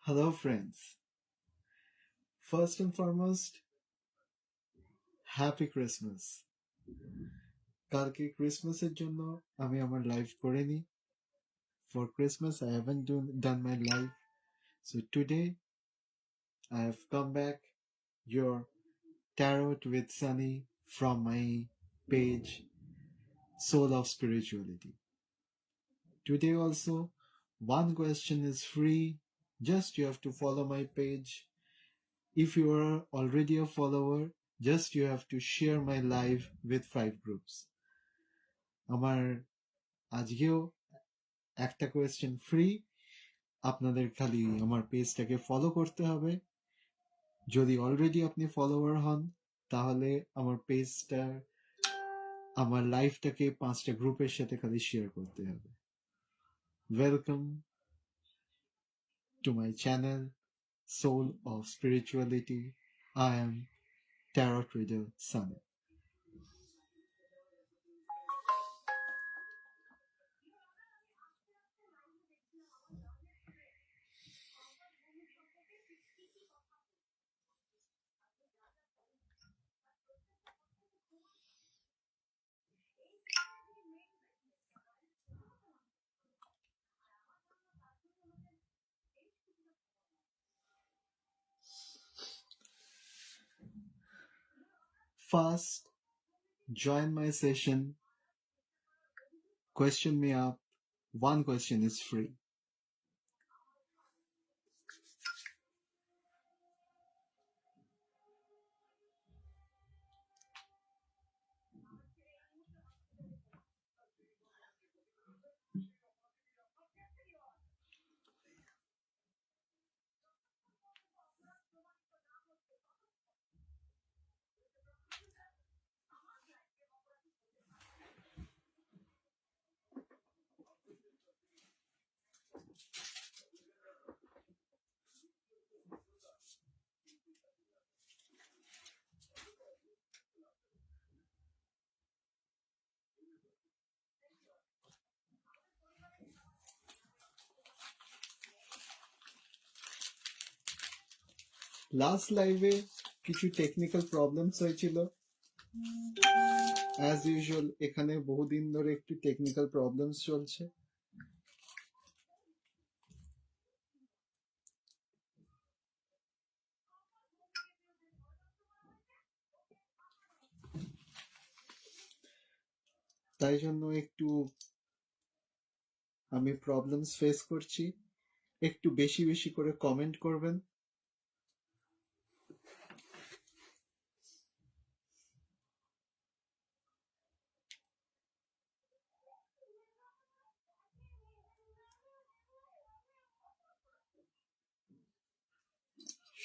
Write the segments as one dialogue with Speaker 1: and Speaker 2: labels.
Speaker 1: Hello, friends. First and foremost, Happy Christmas. কালকে ক্রিসমাসের জন্য আমি আমার লাইভ করিনি. For Christmas, I haven't done my live. So today, I have come back, your Tarot with Sunny from my page, Soul of Spirituality. Today also, one question is free. Just you have to follow my page. If you are already a follower, just you have to share my live with 5 groups. আমার আজকেও একটা question free. আপনাদের খালি আমার পেজটাকে follow করতে হবে. যদি অলরেডি আপনি ফলোয়ার হন তাহলে আমার পেজটা আমার লাইভটাকে 5টা গ্রুপের সাথে খালি শেয়ার করতে হবে. Welcome to my channel Soul of Spirituality. I am Tarot Reader Sunny. First, join my session. Question me up. One question is free. Last লাইভে কিছু টেকনিক্যাল প্রবলেমস হয়েছিল. অ্যাজ ইউজুয়াল এখানে বহুদিন ধরে একটু টেকনিক্যাল প্রবলেমস চলছে. তাই জন্য একটু আমি প্রবলেমস ফেস করছি. একটু বেশি বেশি করে কমেন্ট করবেন.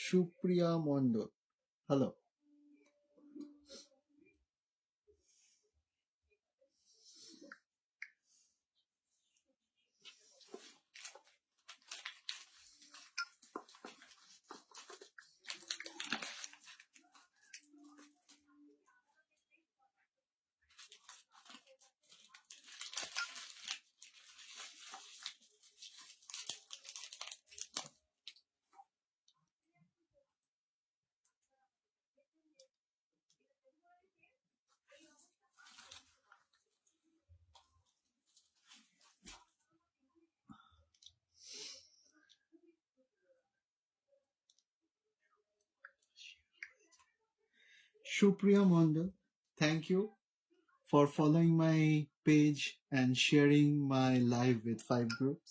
Speaker 1: Supriya Mondal, hello. Supriya Mondal, thank you for following my page and sharing my live with 5 groups.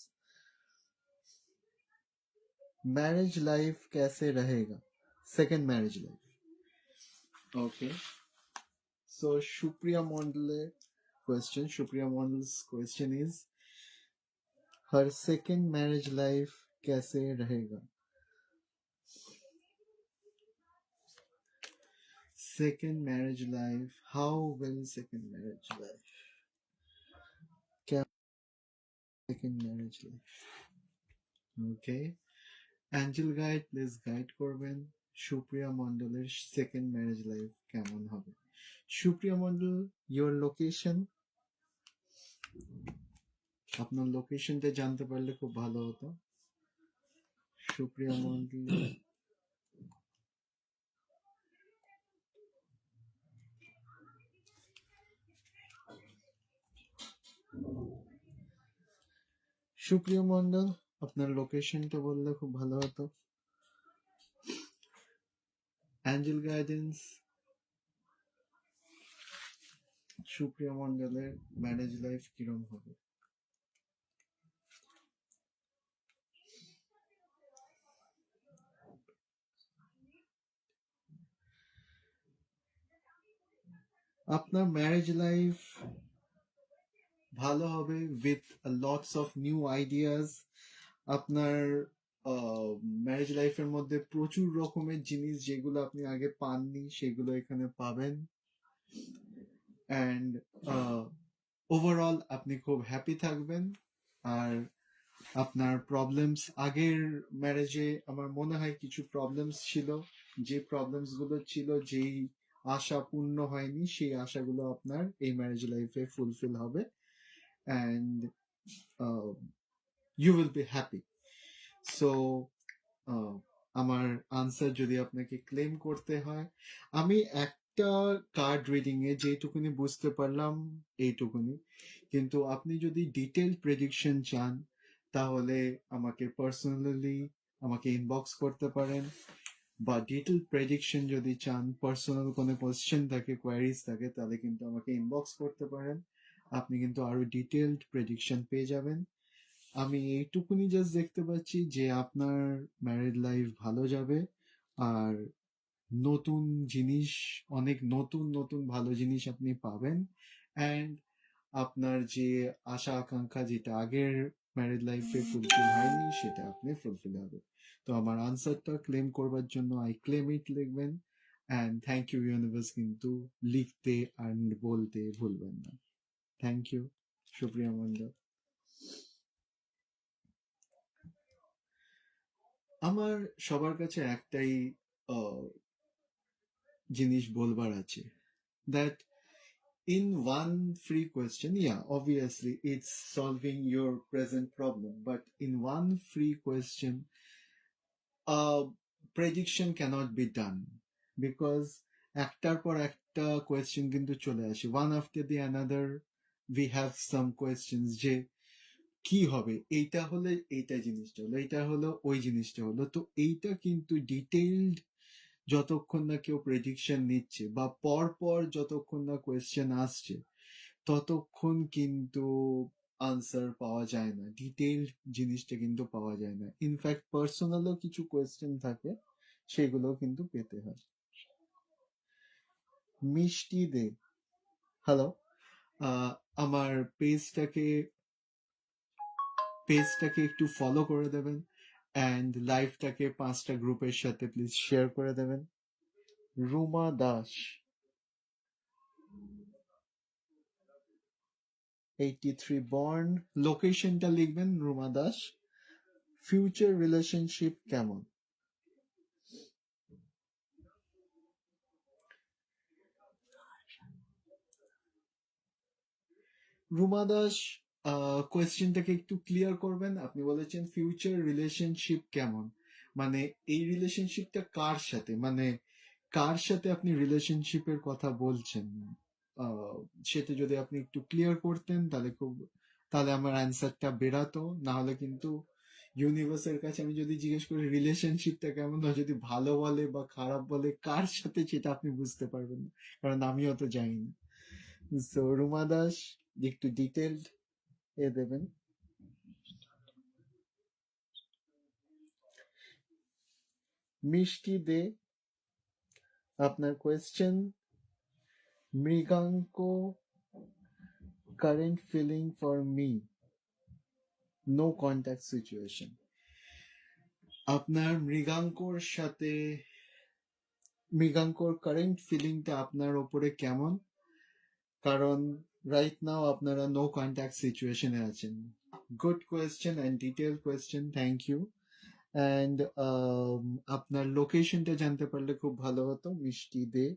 Speaker 1: Marriage life कैसे रहेगा? Second marriage life. Okay. So Supriya Mondal's question is, her second marriage life कैसे रहेगा? Second marriage life, how will second marriage life? Second marriage life. Okay. Angel guide, please guide করবেন সুপ্রিয়া মন্ডলের second marriage life কেমন হবে. Supriya Mondal, your location, আপনার লোকেশনটা জানতে পারলে খুব ভালো হতো. সুপ্রিয়া মন্ডল, সুপ্রিয়া মন্ডল, আপনার লোকেশনটা বললে খুব ভালো হতো। অ্যাঞ্জেল গাইডেন্স, সুপ্রিয়া মন্ডলের ম্যারেজ লাইফ কিরম হবে? আপনার ম্যারেজ লাইফ ভালো হবে with lots of new ideas. আপনার ম্যারেজ লাইফের মধ্যে প্রচুর রকমের জিনিস যেগুলো আপনি আগে পাননি সেগুলো এখানে পাবেন। অ্যান্ড ওভারঅল আপনি খুব হ্যাপি থাকবেন। আর আপনার প্রবলেমস, আগের ম্যারেজে আমার মনে হয় কিছু প্রবলেমস ছিল, যে প্রবলেমস গুলো ছিল, যেই আশা পূর্ণ হয়নি, সেই আশাগুলো আপনার এই ম্যারেজ লাইফে ফুলফিল হবে and you will be happy. So আমার আনসার যদি আপনাকে ক্লেম করতে হয়, আমি একটা কার্ড রিডিং এ যেটুকুনি বুঝতে পারলাম এইটুকুনি, কিন্তু আপনি যদি ডিটেল প্রেডিকশন চান তাহলে আমাকে পার্সোনালি আমাকে ইনবক্স করতে পারেন, বা ডিটেল প্রেডিকশন যদি চান, পার্সোনাল কোনো কোয়েশ্চেন থাকে, কোয়ারিজ থাকে, তাহলে কিন্তু আমাকে ইনবক্স করতে পারেন। আপনি কিন্তু আরো ডিটেলড প্রেডিকশন পেয়ে যাবেন। আমি এইটুকুনি জাস্ট দেখতে পাচ্ছি যে আপনার ম্যারিড লাইফ ভালো যাবে, আর নতুন জিনিস, অনেক নতুন নতুন ভালো জিনিস আপনি পাবেন। অ্যান্ড আপনার যে আশা আকাঙ্ক্ষা যেটা আগের ম্যারিড লাইফে ফুলফিল হয়নি সেটা আপনি ফুলফিল হবে। তো আমার আনসারটা ক্লেম করবার জন্য আই ক্লেম ইট লিখবেন। অ্যান্ড থ্যাংক ইউ ইউনিভার্স, কিন্তু লিখতে অ্যান্ড বলতে ভুলবেন না। Thank you, Supriya Mondal. আমার সবার কাছে একটাই জিনিস বলবার আছে, that in one free question, yeah, obviously it's solving your present problem, but in one free question, prediction cannot be done, because একটার পর একটা কোয়েশ্চেন কিন্তু চলে আসে, one after the another we have some questions, যে কি হবে, এইটা হলে এইটা জিনিসটা হলো, এইটা হলো ওই জিনিসটা হলো। তো এইটা কিন্তু ডিটেইলড যতক্ষণ না কেউ প্রেডিকশন নিচ্ছে, বা পর পর যতক্ষণ না কোয়েশ্চেন আসছে, ততক্ষণ কিন্তু আনসার পাওয়া যায় না, ডিটেইলড জিনিসটা কিন্তু পাওয়া যায় না। ইনফ্যাক্ট পার্সোনালও কিছু কোয়েশ্চেন থাকে, সেগুলো কিন্তু পেতে হয়। মিষ্টি দে, হ্যালো, আমার পেজটাকে একটু ফলো করে দেবেন, অ্যান্ড লাইভটাকে 5টা গ্রুপের সাথে প্লিজ শেয়ার করে দেবেন। রুমা দাস, 83 বর্ন, লোকেশনটা লিখবেন রুমা দাস। ফিউচার রিলেশনশিপ কেমন? রুমা দাস, কোয়েশ্চেনটাকে একটু ক্লিয়ার করবেন। আপনি বলেছেন ফিউচার রিলেশনশিপ কেমন, মানে এই রিলেশনশিপটা কার সাথে, মানে কার সাথে আপনি রিলেশনশিপের কথা বলছেন? সেটা যদি আপনি একটু ক্লিয়ার করতেন তাহলে আমার অ্যান্সারটা বেরাতো। না হলে কিন্তু ইউনিভার্সের কাছে আমি যদি জিজ্ঞেস করি রিলেশনশিপটা কেমন, যদি ভালো বলে বা খারাপ বলে, কার সাথে, সেটা আপনি বুঝতে পারবেন না, কারণ আমিও তো জানি না। সো রুমা দাস, একটু ডিটেলড দেবেন। মিষ্টি দে, আপনার question, Mriganka, current feeling for me, no contact situation. আপনার মৃগাঙ্কর কারেন্ট ফিলিংটা আপনার ওপরে কেমন? কারণ রাইট নাও আপনারা নো কন্ট্যাক্ট সিচুয়েশনে আছেন। Good question and detail question, thank you. And আপনার লোকেশনটা জানতে পারলে খুব ভালো হতো, মিষ্টি দে।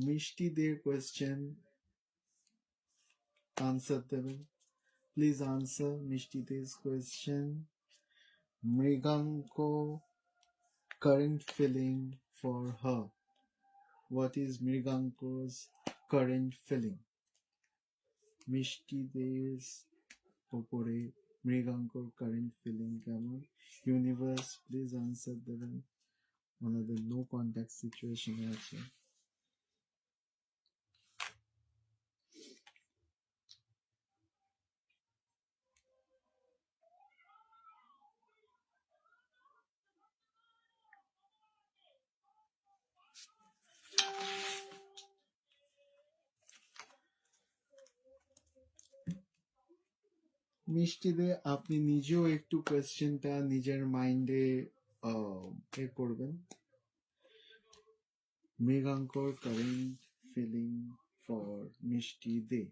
Speaker 1: মিষ্টি দের কোয়েশ্চেন আনসার দেবেন। Please answer Mishti's question. Mriganko current feeling for her. What is Mriganko's current feeling? Mishti's opore Mrigankor current feeling কেমন? Universe, please answer দেবেন। ওনাদের no contact situation আছে। মিষ্টিদে আপনি নিজেও একটু কোয়েশ্চেনটা নিজের মাইন্ডে এ করবেন। মৃগাঙ্কর কারেন্ট ফিলিং ফর মিষ্টি দে।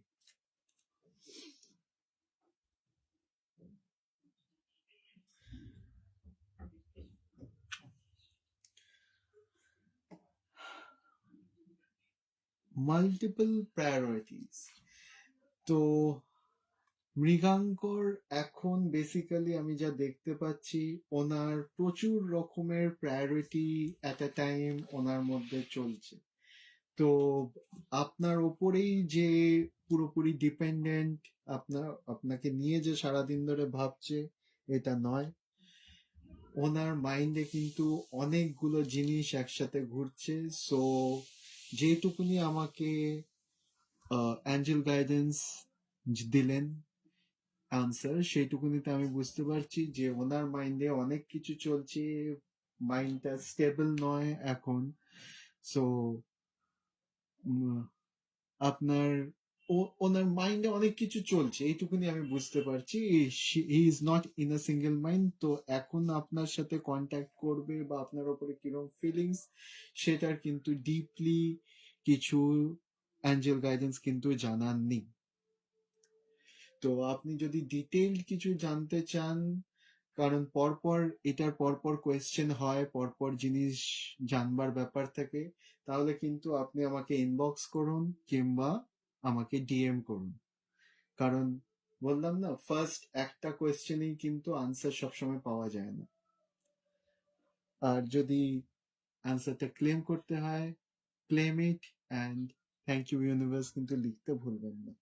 Speaker 1: Multiple priorities. তো মৃগাঙ্কর এখন বেসিক্যালি আমি যা দেখতে পাচ্ছি ওনার প্রচুর রকমের প্রায়োরিটি অ্যাট আ টাইম ওনার মধ্যে চলছে। তো আপনার ওপরেই যে পুরোপুরি ডিপেন্ডেন্ট, আপনাকে নিয়ে যে সারাদিন ধরে ভাবছে এটা নয়। ওনার মাইন্ডে কিন্তু অনেকগুলো জিনিস একসাথে ঘুরছে। সো যেটুকুনি আমাকে অ্যাঞ্জেল গাইডেন্স দিলেন আনসার, সেইটুকুনিতে আমি বুঝতে পারছি যে ওনার মাইন্ডে অনেক কিছু চলছে, মাইন্ডটা স্টেবল নয় এখন। সো আপনার ওনার মাইন্ডে অনেক কিছু চলছে, এইটুকুনি আমি বুঝতে পারছি। He is not in a single mind. তো এখন আপনার সাথে কন্ট্যাক্ট করবে বা আপনার ওপরে কিরকম ফিলিংস সেটার কিন্তু ডিপলি কিছু অ্যাঞ্জেল গাইডেন্স কিন্তু জানাননি। তো আপনি যদি ডিটেইলড কিছু জানতে চান, কারণ পরপর এটার পরপর কোয়েশ্চেন হয়, পরপর জিনিস জানবার ব্যাপার থাকে, তাহলে কিন্তু আপনি আমাকে ইনবক্স করুন কিংবা আমাকে ডিএম করুন। কারণ বললাম না, ফার্স্ট একটা কোয়েশ্চেনেই কিন্তু আনসার সবসময় পাওয়া যায় না। আর যদি আনসারটা ক্লেম করতে হয়, claim it and thank you universe কিন্তু লিখতে ভুলবেন না।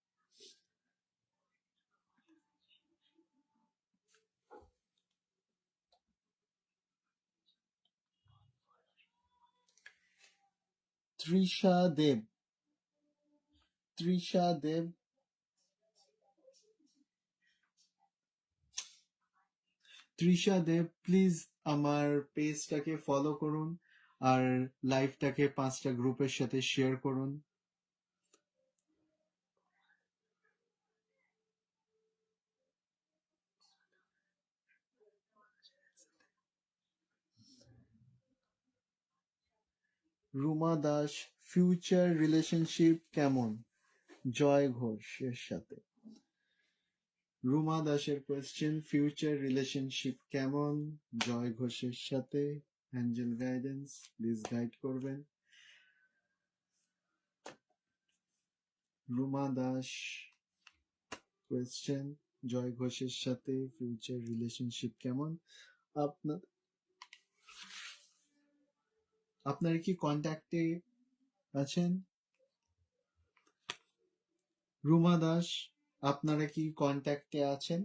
Speaker 1: তৃষা দেব, তৃষা দেব, তৃষা দেব প্লিজ আমার পেজটাকে ফলো করুন আর লাইভটাকে 5টা গ্রুপের সাথে শেয়ার করুন। রুমা দাস, ফিউচার রিলেশনশিপ কেমন জয় ঘোষের সাথে? রুমা দাসের কোয়েশ্চেন, ফিউচার রিলেশনশিপ কেমন জয় ঘোষের সাথে? অ্যাঞ্জেল গাইডেন্স প্লিজ গাইড করবেন। রুমা দাস কোয়েশ্চেন, জয় ঘোষের সাথে ফিউচার রিলেশনশিপ কেমন? আপনার কি কন্ট্যাক্টে আছেন? রুমা দাস, আপনারা কি কন্ট্যাক্টে আছেন?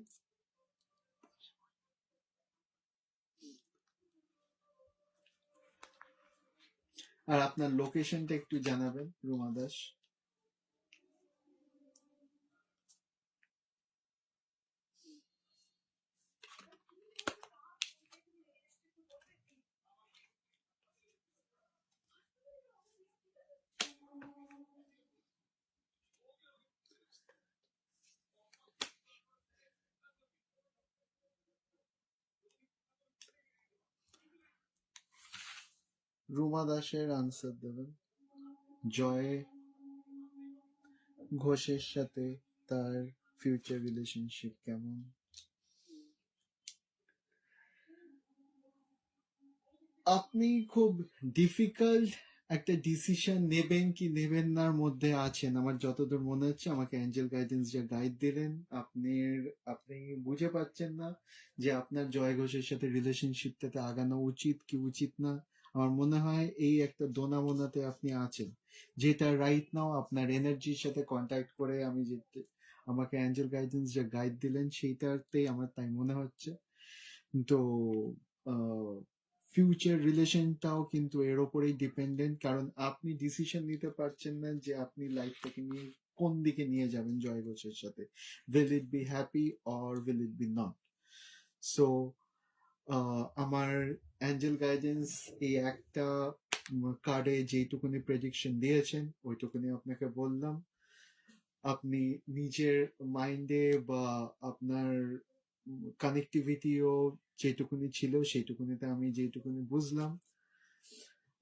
Speaker 1: আর আপনার লোকেশনটা একটু জানাবেন রুমা দাস। রুমা দাসের আনসার দেবেন। জয় ঘোষের সাথে তার ফিউচার রিলেশনশিপ কেমন? আপনি খুব ডিফিকাল্ট একটা ডিসিশন নেবেন কি নেবেন নার মধ্যে আছেন। আমার যতদূর মনে হচ্ছে আমাকে অ্যাঞ্জেল গাইডেন্স যে গাইড দিলেন, আপনি বুঝে পাচ্ছেন না যে আপনার জয় ঘোষের সাথে রিলেশনশিপটাতে আগানো উচিত কি উচিত না। আমার মনে হয় এই একটা দোনা মোনাতে আপনি আছেন, যেটা রাইট নাও আপনার এনার্জির সাথে কন্ট্যাক্ট করে আমি যে আমাকে অ্যাঞ্জেল গাইডেন্স যে গাইড দিলেন সেইটাতেই আমার তাই মনে হচ্ছে। তো ফিউচার রিলেশনটাও কিন্তু এর ওপরেই ডিপেন্ডেন্ট, কারণ আপনি ডিসিশন নিতে পারছেন না যে আপনি লাইফটাকে নিয়ে কোন দিকে নিয়ে যাবেন জয় ঘোষের সাথে। Will it be happy or will it be not? So আমার অ্যাঞ্জেল গাইডেন্স এই একটা কার্ডে যেইটুকুনি প্রেডিকশন দিয়েছেন ওইটুকুনি আপনাকে বললাম। আপনি নিজের মাইন্ডে বা আপনার কানেক্টিভিটিও যেটুকুনি ছিল সেইটুকুনিতে আমি যেটুকুনি বুঝলাম।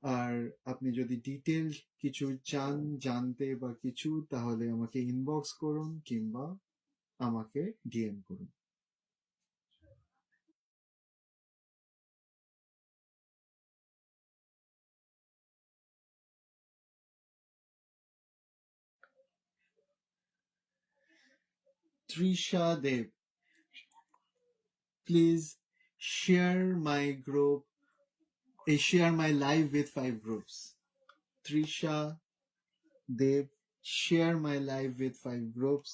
Speaker 1: আর আপনি যদি ডিটেল কিছু চান জানতে বা কিছু, তাহলে আমাকে ইনবক্স করুন কিংবা আমাকে ডিএম করুন। Trisha Dev, please share my group, share my live with 5 groups. Trisha Dev, share my live with 5 groups.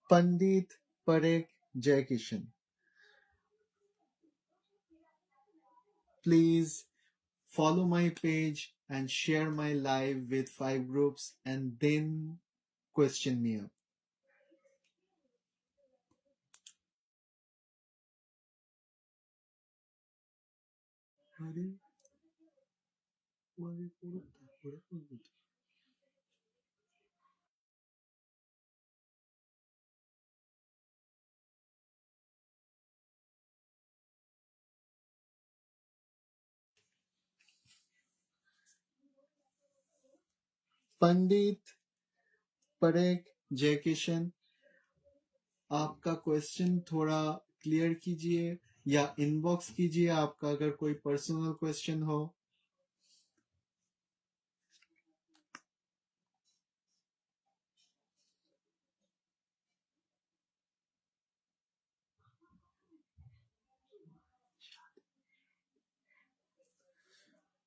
Speaker 1: Pandit Parekh Jaikishan, please follow my page and share my live with 5 groups and then question me up. पंडित परेख जयकिशन, आपका question थोड़ा clear कीजिए या inbox कीजिए आपका अगर कोई personal question हो।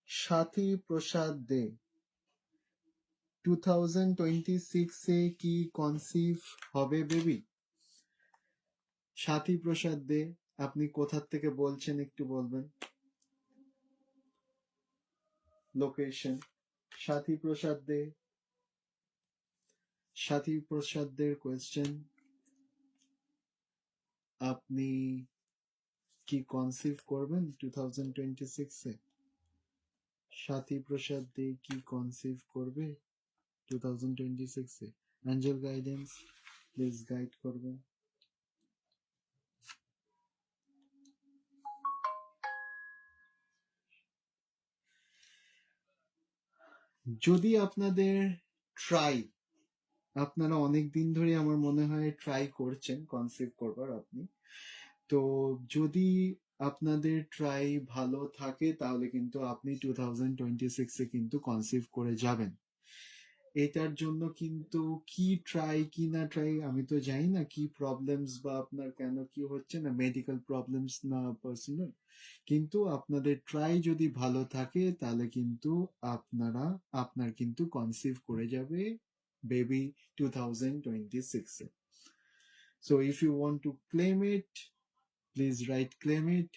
Speaker 1: সাথী প্রসাদ দে, 2026 এ কি কনসিভ হবে বেবি? সাথী প্রসাদ দে, আপনি কোথা থেকে বলছেন একটু বলবেন? লোকেশন। সাথী প্রসাদ দে, সাথী প্রসাদ দের কোয়েশ্চেন, আপনি কি কনসিভ করবেন 2026 এ? সাথী প্রসাদ দে কি কনসিভ করবে 2026 এ? অ্যাঞ্জেল গাইডেন্স প্লিজ গাইড করবেন। যদি আপনাদের ট্রাই, আপনারা অনেক দিন ধরে আমার মনে হয় ট্রাই করছেন কনসিভ করবার আপনি, তো যদি আপনাদের ট্রাই ভালো থাকে তাহলে কিন্তু আপনি 2026 এ কিন্তু কনসিভ করে যাবেন। এটার জন্য কিন্তু কি ট্রাই কি না ট্রাই আমি তো জানি না, কি প্রবলেমস বা আপনার কেন কি হচ্ছে না, মেডিকেল প্রবলেমস না পার্সোনাল, কিন্তু আপনাদের ট্রাই যদি ভালো থাকে তাহলে কিন্তু আপনার কিন্তু কনসিভ করে যাবে বেবি 2026 এ। So if you want to claim it, please write claim it.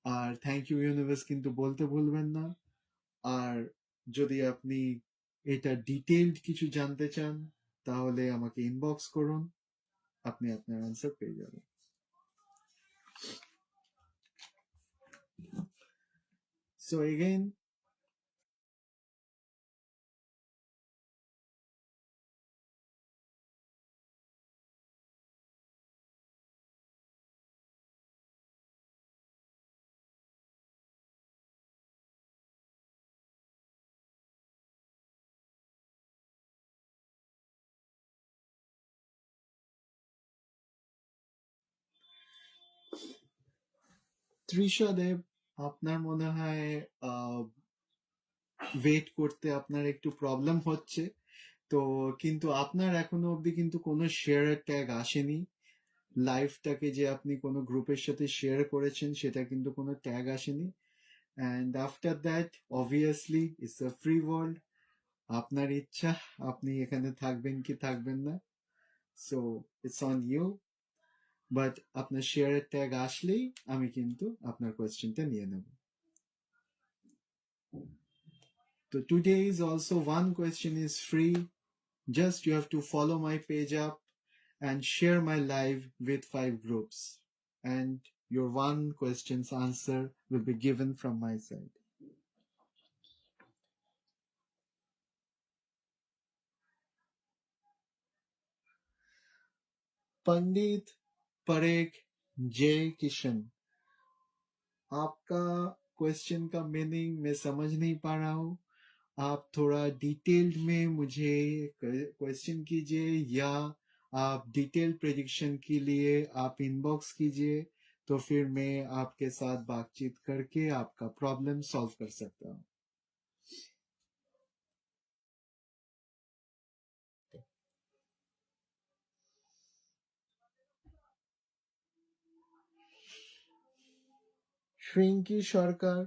Speaker 1: আর থ্যাংক ইউ ইউনিভার্স কিন্তু বলতে ভুলবেন না। আর যদি আপনি এটা ডিটেইলড কিছু জানতে চান তাহলে আমাকে ইনবক্স করুন, আপনি আপনার আনসার পেয়ে যাবেন। সো এগেইন, তৃষা দেব, আপনার মনে হয় ওয়েট করতে আপনার একটু প্রবলেম হচ্ছে, তো কিন্তু আপনার এখনো অবধি কিন্তু কোনো শেয়ারের ট্যাগ আসেনি। লাইফটাকে যে আপনি কোনো গ্রুপের সাথে শেয়ার করেছেন সেটা কিন্তু কোনো ট্যাগ আসেনি। And after that obviously it's a free world, আপনার ইচ্ছা আপনি এখানে থাকবেন কি থাকবেন না, so it's on you. But আপনার শেয়ারের ট্যাগ আসলেই আমি কিন্তু আপনার কোয়েশ্চেনটা নিয়ে নেব। তো today is also one question is free, just you have to follow my page up and share my live with 5 groups, and your one question's answer will be given from my side. पंडित परेख जय किशन, आपका question का meaning मैं समझ नहीं पा रहा हूँ। आप थोड़ा डिटेल्ड में मुझे क्वेश्चन कीजिए, या आप डिटेल प्रेडिक्शन के लिए आप इनबॉक्स कीजिए, तो फिर मैं आपके साथ बातचीत करके आपका प्रॉब्लम सॉल्व कर सकता हूँ। Shrinky Sharkar,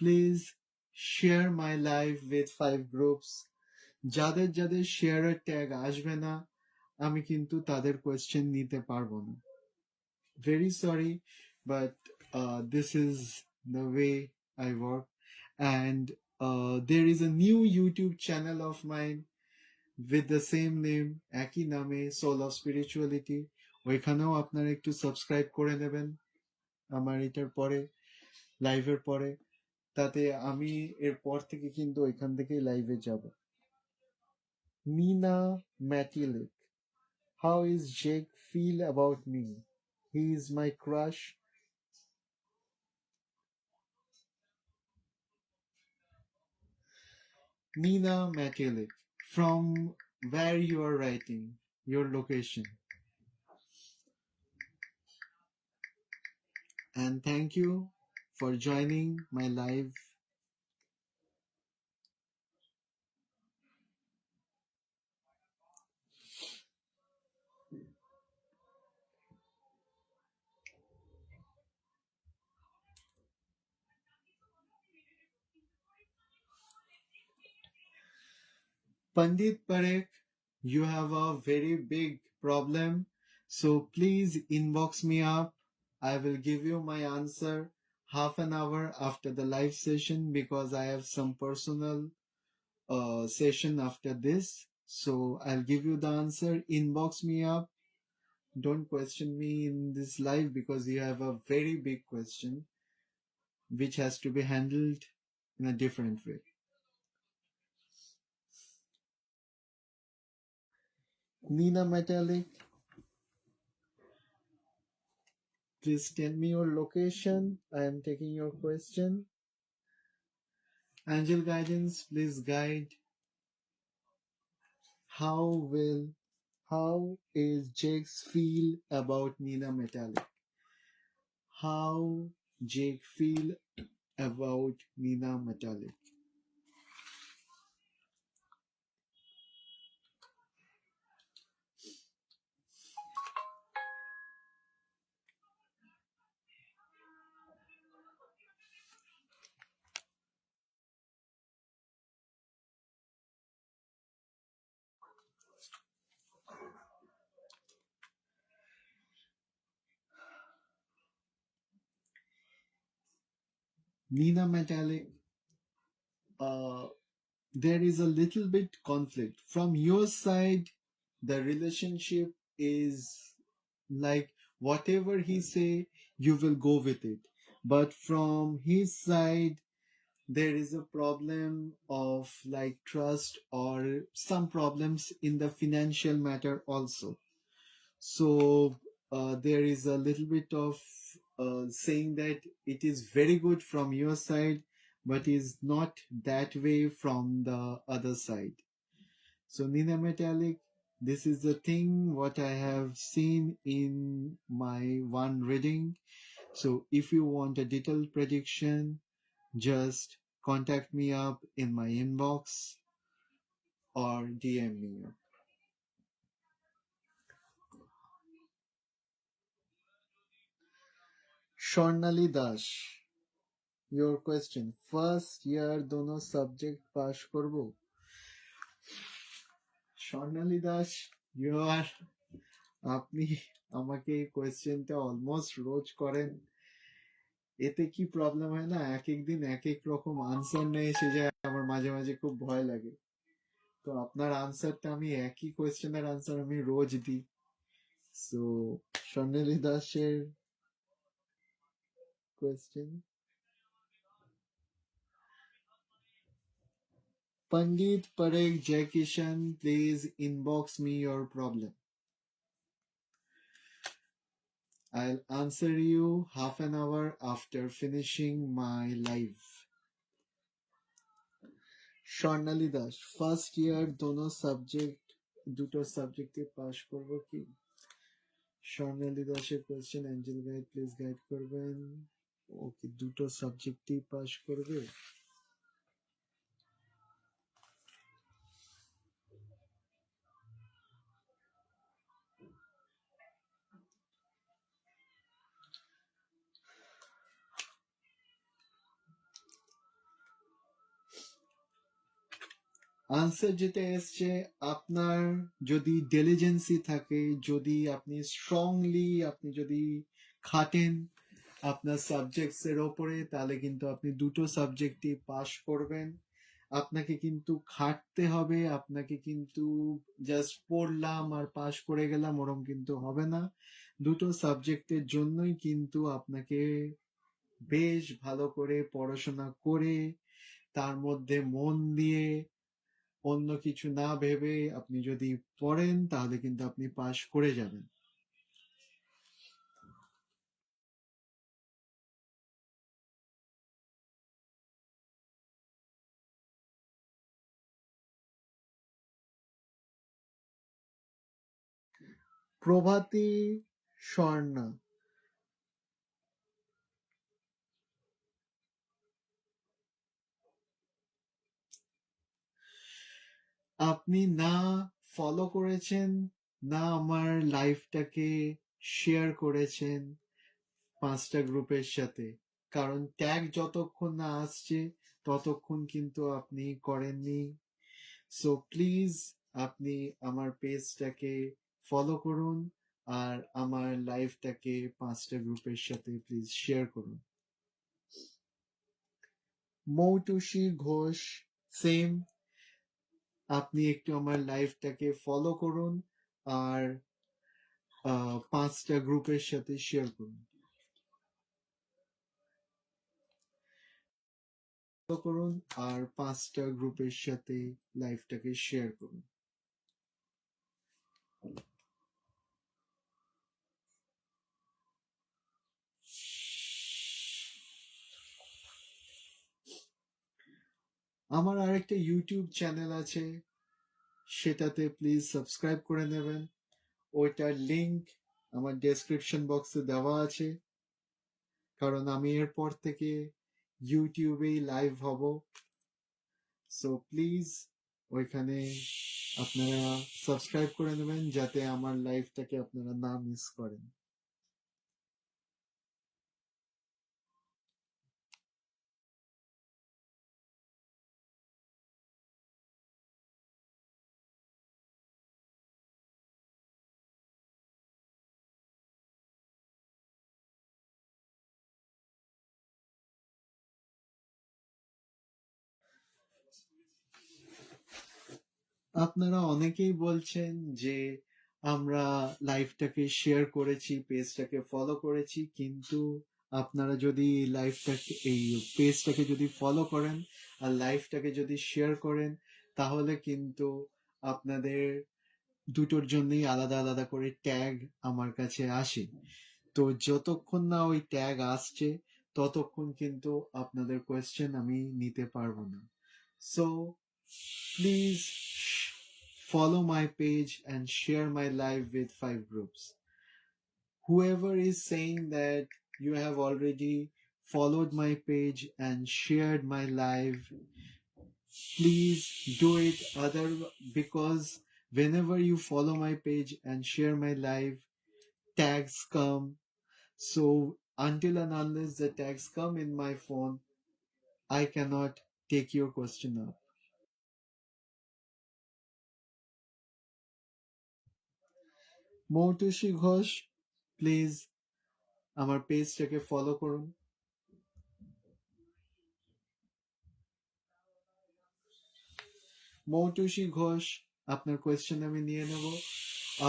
Speaker 1: please share my live with 5 groups. যাদের যাদের শেয়ারের ট্যাগ আসবে না আমি কিন্তু তাদের কোয়েশ্চেন নিতে পারবো না। Very sorry, but this is the way I work. And there is a new YouTube channel of mine with the same name, একই নামে, সোল অফ স্পিরিচুয়ালিটি। ওইখানেও আপনারা একটু সাবস্ক্রাইব করে নেবেন আমার এটার পরে, লাইভের পরে, তাতে আমি এরপর থেকে কিন্তু ওইখান থেকেই লাইভে যাব। Nina Matilik, how is Jake feel about me? He is my crush. Nina Matilik, from where you are writing, your location. And thank you for joining my live. Pandit Parekh, you have a very big problem, so please inbox me up. I will give you my answer half an hour after the live session, because I have some personal session after this. So I'll give you the answer. Inbox me up. Don't question me in this live, because you have a very big question which has to be handled in a different way. Nina Metallic, please tell me your location. I am taking your question. Angel Guidance, please guide. How is Jake's feel about Nina Metallic? How Jake feel about Nina Metallic? Nina Metallic, there is a little bit conflict. From your side, the relationship is like whatever he say, you will go with it. But from his side, there is a problem of like trust or some problems in the financial matter also. So there is a little bit of saying that it is very good from your side, but is not that way from the other side. So Nina Metallic, this is the thing what I have seen in my one reading. So if you want a detailed prediction, just contact me up in my inbox or DM me up. Swarnali Dash, your question. First year dono subject pass করব? Swarnali Dash, you are আপনি আমাকে এই কোয়েশ্চেনটা almost রোজ করেন। এতে কি problem হয় না, এক এক দিন এক এক রকম আনসার নিয়ে এসে যায়, আমার মাঝে মাঝে খুব ভয় লাগে। তো আপনার আনসারটা আমি একই কোয়েশ্চেনের আনসার আমি রোজ দিই। সো স্বর্ণালী দাসের question, Pandit Parekh Jai Kishan, please inbox me your problem. I'll answer you half an hour after finishing my live. Swarnali Das, first year দুটো সাবজেক্টে পাশ করব কি? স্বর্ণালী দাসের question, Angel guide please guide করবেন। ওকে, দুটো সাবজেক্টেই পাশ করবে? আনসার যেটা এসছে, আপনার যদি ডেলিজেন্সি থাকে, যদি আপনি স্ট্রংলি আপনি যদি খাটেন আপনার সাবজেক্টস এর ওপরে, তাহলে কিন্তু আপনি দুটো সাবজেক্টই পাস করবেন। আপনাকে কিন্তু খাটতে হবে, আপনাকে কিন্তু জাস্ট পড়লাম আর পাস করে গেলাম ওরম কিন্তু হবে না। দুটো সাবজেক্টের জন্যই কিন্তু আপনাকে বেশ ভালো করে পড়াশোনা করে, তার মধ্যে মন দিয়ে, অন্য কিছু না ভেবে আপনি যদি পড়েন, তাহলে কিন্তু আপনি পাস করে যাবেন। প্রভাতী স্বর্ণা, আপনি না ফলো করেছেন, না আমার লাইফটাকে শেয়ার করেছেন 5টা গ্রুপের সাথে, কারণ ট্যাগ যতক্ষণ না আসছে ততক্ষণ কিন্তু আপনি করেননি। সো প্লিজ আপনি আমার পেজটাকে ফলো করুন আর আমার লাইফটাকে 5টা গ্রুপের সাথে প্লিজ শেয়ার করুন। মৌটুসী ঘোষ, সেম, আপনি একটু আমার লাইফটাকে ফলো করুন আর 5টা গ্রুপের সাথে শেয়ার করুন। ফলো করুন আর 5টা গ্রুপের সাথে লাইফটাকে শেয়ার করুন। আমার আরেকটা ইউটিউব চ্যানেল আছে, সেটাতে প্লিজ সাবস্ক্রাইব করে নেবেন। ওইটার লিংক আমার ডেসক্রিপশন বক্সে দেওয়া আছে, কারণ আমি এরপর থেকে ইউটিউবেই লাইভ হব। সো প্লিজ ওইখানে আপনারা সাবস্ক্রাইব করে নেবেন, যাতে আমার লাইফটাকে আপনারা না মিস করেন। আপনারা অনেকেই বলছেন যে আমরা লাইফটাকে শেয়ার করেছি, পেজটাকে ফলো করেছি, কিন্তু আপনারা যদি লাইফটাকে এই পেজটাকে যদি ফলো করেন আর লাইফটাকে যদি শেয়ার করেন, তাহলে কিন্তু আপনাদের দুটোর জন্যই আলাদা আলাদা করে ট্যাগ আমার কাছে আসে। তো যতক্ষণ না ওই ট্যাগ আসছে ততক্ষণ কিন্তু আপনাদের কোয়েশ্চেন আমি নিতে পারবো না। So please follow my page and share my live with 5 groups. Whoever is saying that you have already followed my page and shared my live, please do it. Because whenever you follow my page and share my live, tags come. So until and unless the tags come in my phone, I cannot take your question up. Moutushi Ghosh, please আমার পেজটাকে follow করুন। মৌটুসী ঘোষ, আপনার question আমি নিয়ে নেব।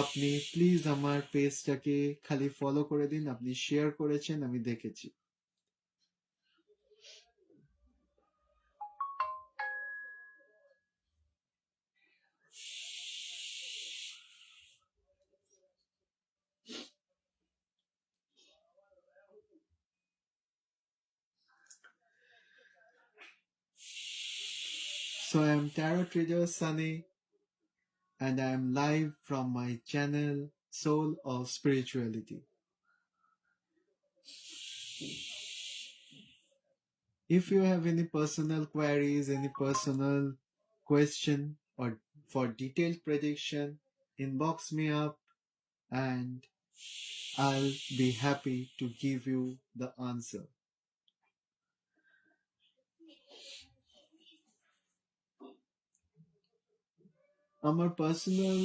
Speaker 1: আপনি please আমার পেজটাকে খালি ফলো করে দিন। আপনি শেয়ার করেছেন, আমি দেখেছি। So I am Tarot Trader Sunny, and I am live from my channel Soul of Spirituality. If you have any personal queries, any personal question, or for detailed prediction, inbox me up and I'll be happy to give you the answer. আমার personal,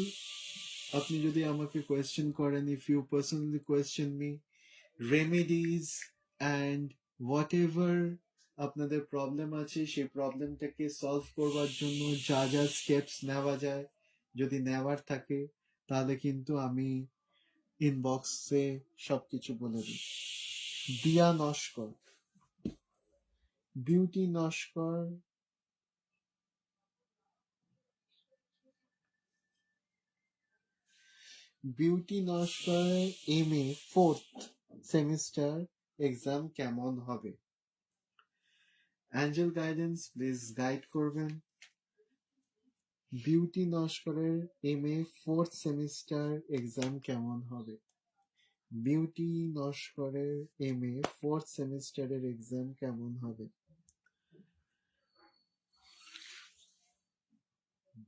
Speaker 1: আপনি যদি আমাকে question করেন, if you personally question me, remedies and whatever আপনাদের problem আছে সেই প্রবলেমটাকে solve করবার জন্য যা যা স্টেপস নেওয়া যায়, যদি নেওয়ার থাকে তাহলে কিন্তু আমি ইনবক্সে সবকিছু বলে দিই। Diya Naskar, Beauty Naskar, Beauty Naskar MA 4th semester exam কেমন হবে? অ্যাঞ্জেল গাইডেন্স প্লিজ গাইড করবেন। বিউটি নস্করের MA 4th সেমিস্টার এক্সাম কেমন হবে? বিউটি নস্করের MA 4th সেমিস্টারের এক্সাম কেমন হবে?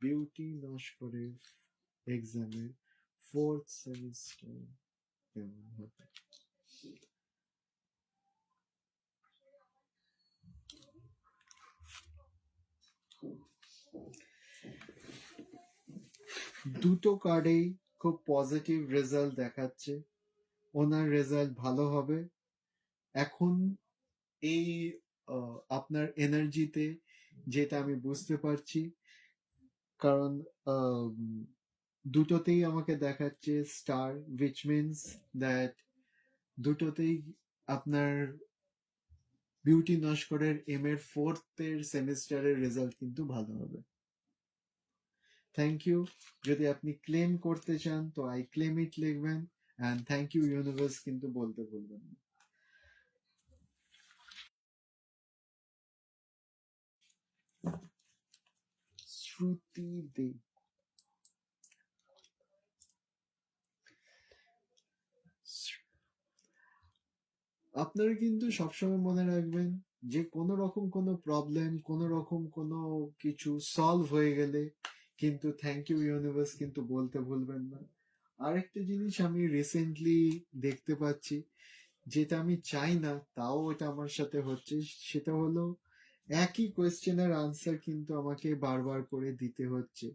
Speaker 1: বিউটি নস্করের এক্সামের 4th সেমিস্টার কেমন হবে? দুটো কার্ডেই খুব পজিটিভ রেজাল্ট দেখাচ্ছে, ওনার রেজাল্ট ভালো হবে। এখন এই আপনার এনার্জিতে যেটা আমি বুঝতে পারছি, কারণ দুটোতেই আমাকে দেখাচ্ছে স্টার, which means that দুটোতেই আপনার বিউটি নস্করের এর 4th সেমিস্টারের রেজাল্ট কিন্তু ভালো হবে। Thank you. যদি আপনি ক্লেম করতে চান তো আই ক্লেম ইট লিখবেন, অ্যান্ড থ্যাংক ইউ ইউনিভার্স কিন্তু বলতে ভুলবেন না। শ্রুতি দে, আপনারা কিন্তু সবসময় মনে রাখবেন যে কোনো রকম কোনো প্রবলেম, কোনো রকম কোনো কিছু সলভ হয়ে গেলে কিন্তু থ্যাংক ইউ ইউনিভার্স কিন্তু বলতে ভুলবেন না। আরেকটা জিনিস আমি রিসেন্টলি দেখতে পাচ্ছি, যেটা আমি চাই না তাও এটা আমার সাথে হচ্ছে, সেটা হলো একই কোয়েশ্চেনের আনসার কিন্তু আমাকে বারবার করে দিতে হচ্ছে,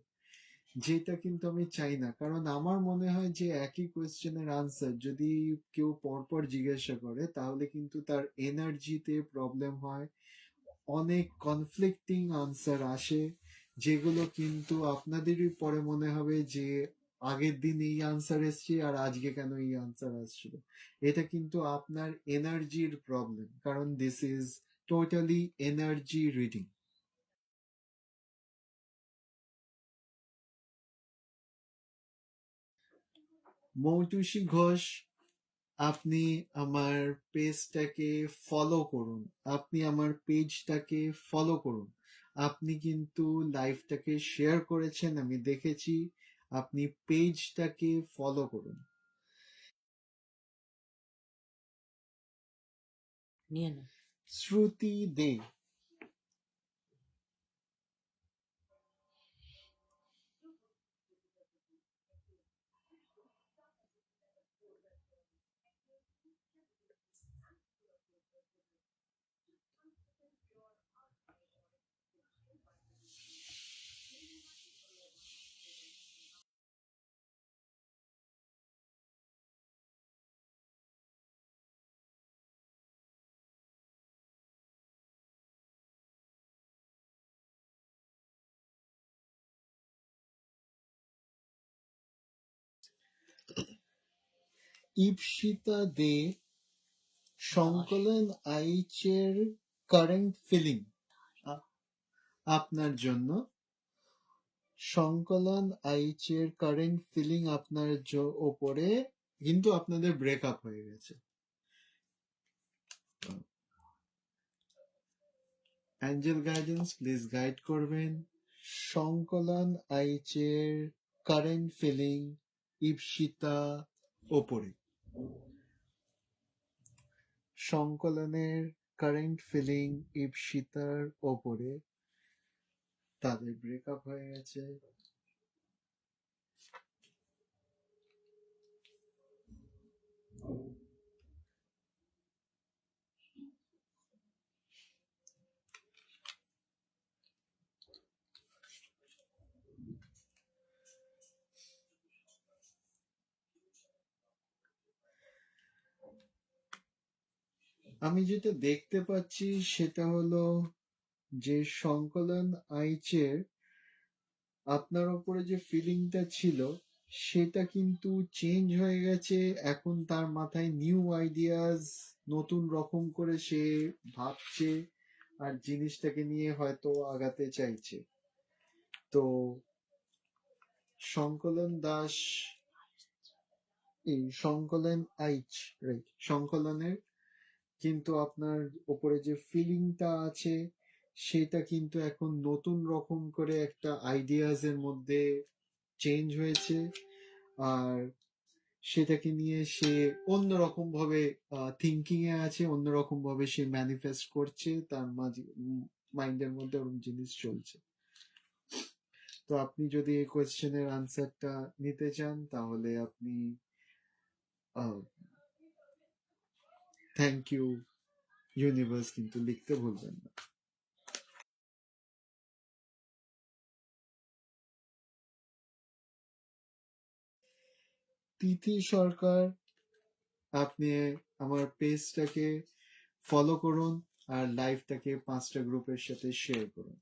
Speaker 1: যেটা কিন্তু আমি চাই না। কারণ আমার মনে হয় যে একই কোয়েশ্চেনের আনসার যদি কেউ পরপর জিজ্ঞাসা করে তাহলে কিন্তু তার এনার্জিতে প্রবলেম হয়, অনেক কনফ্লিক্টিং আনসার আসে, যেগুলো কিন্তু আপনাদেরই পরে মনে হবে যে আগের দিন এই আনসার এসছে আর আজকে কেন এই আনসার আসছিল। এটা কিন্তু আপনার এনার্জির প্রবলেম, কারণ this is totally energy reading. Moutushi Ghosh, আপনি আমার পেজটাকে ফলো করুন, আপনি আমার পেজটাকে ফলো করুন। আপনি কিন্তু লাইভটাকে শেয়ার করেছেন, আমি দেখেছি। আপনি পেজটাকে ফলো করুন।
Speaker 2: নিয়ে না
Speaker 1: শ্রুতি দে। ইপসিতা দে সংকলন আইচের কারেন্ট ফিলিং আপনার জন্য। সংকলন আইচের কারেন্ট ফিলিং আপনার ওপরে, কিন্তু আপনাদের ব্রেকআপ হয়ে গেছে। অ্যাঞ্জেল গাইডেন্স প্লিজ গাইড করবেন। সংকলন আইচের কারেন্ট ফিলিং ইপসিতা ওপরে। সংকলনের কারেন্ট ফিলিং ইপসিতার ওপরে, তাদের ব্রেকআপ হয়ে গেছে। আমি যেটা দেখতে পাচ্ছি সেটা হলো যে সংকলন আইচের আপনার উপরে যে ফিলিংটা ছিল সেটা কিন্তু চেঞ্জ হয়ে গেছে। এখন তার মাথায় নিউ আইডিয়াস, নতুন রকম করে সে ভাবছে আর জিনিসটাকে নিয়ে হয়তো আগাতে চাইছে। তো সংকলন দাস, এই সংকলন আইচ, রাইট, সংকলনের কিন্তু আপনার উপরে যে ফিলিংটা আছে সেটা কিন্তু এখন নতুন রকম করে একটা আইডিয়াস এর মধ্যে চেঞ্জ হয়েছে। আর সেটাকে নিয়ে সে অন্যরকম ভাবে থিঙ্কিং এ আছে, অন্যরকম ভাবে সে ম্যানিফেস্ট করছে, তার মাঝে মাইন্ডের মধ্যে ওরকম জিনিস চলছে। তো আপনি যদি এই কোয়েশ্চেনের আনসারটা নিতে চান তাহলে আপনি থ্যাংক ইউ ইউনিভার্স কিন্তু লিখতে ভুলবেন না। তিথি সরকার, আপনি আমার পেজটাকে ফলো করুন আর লাইভটাকে 5টা গ্রুপের সাথে শেয়ার করুন।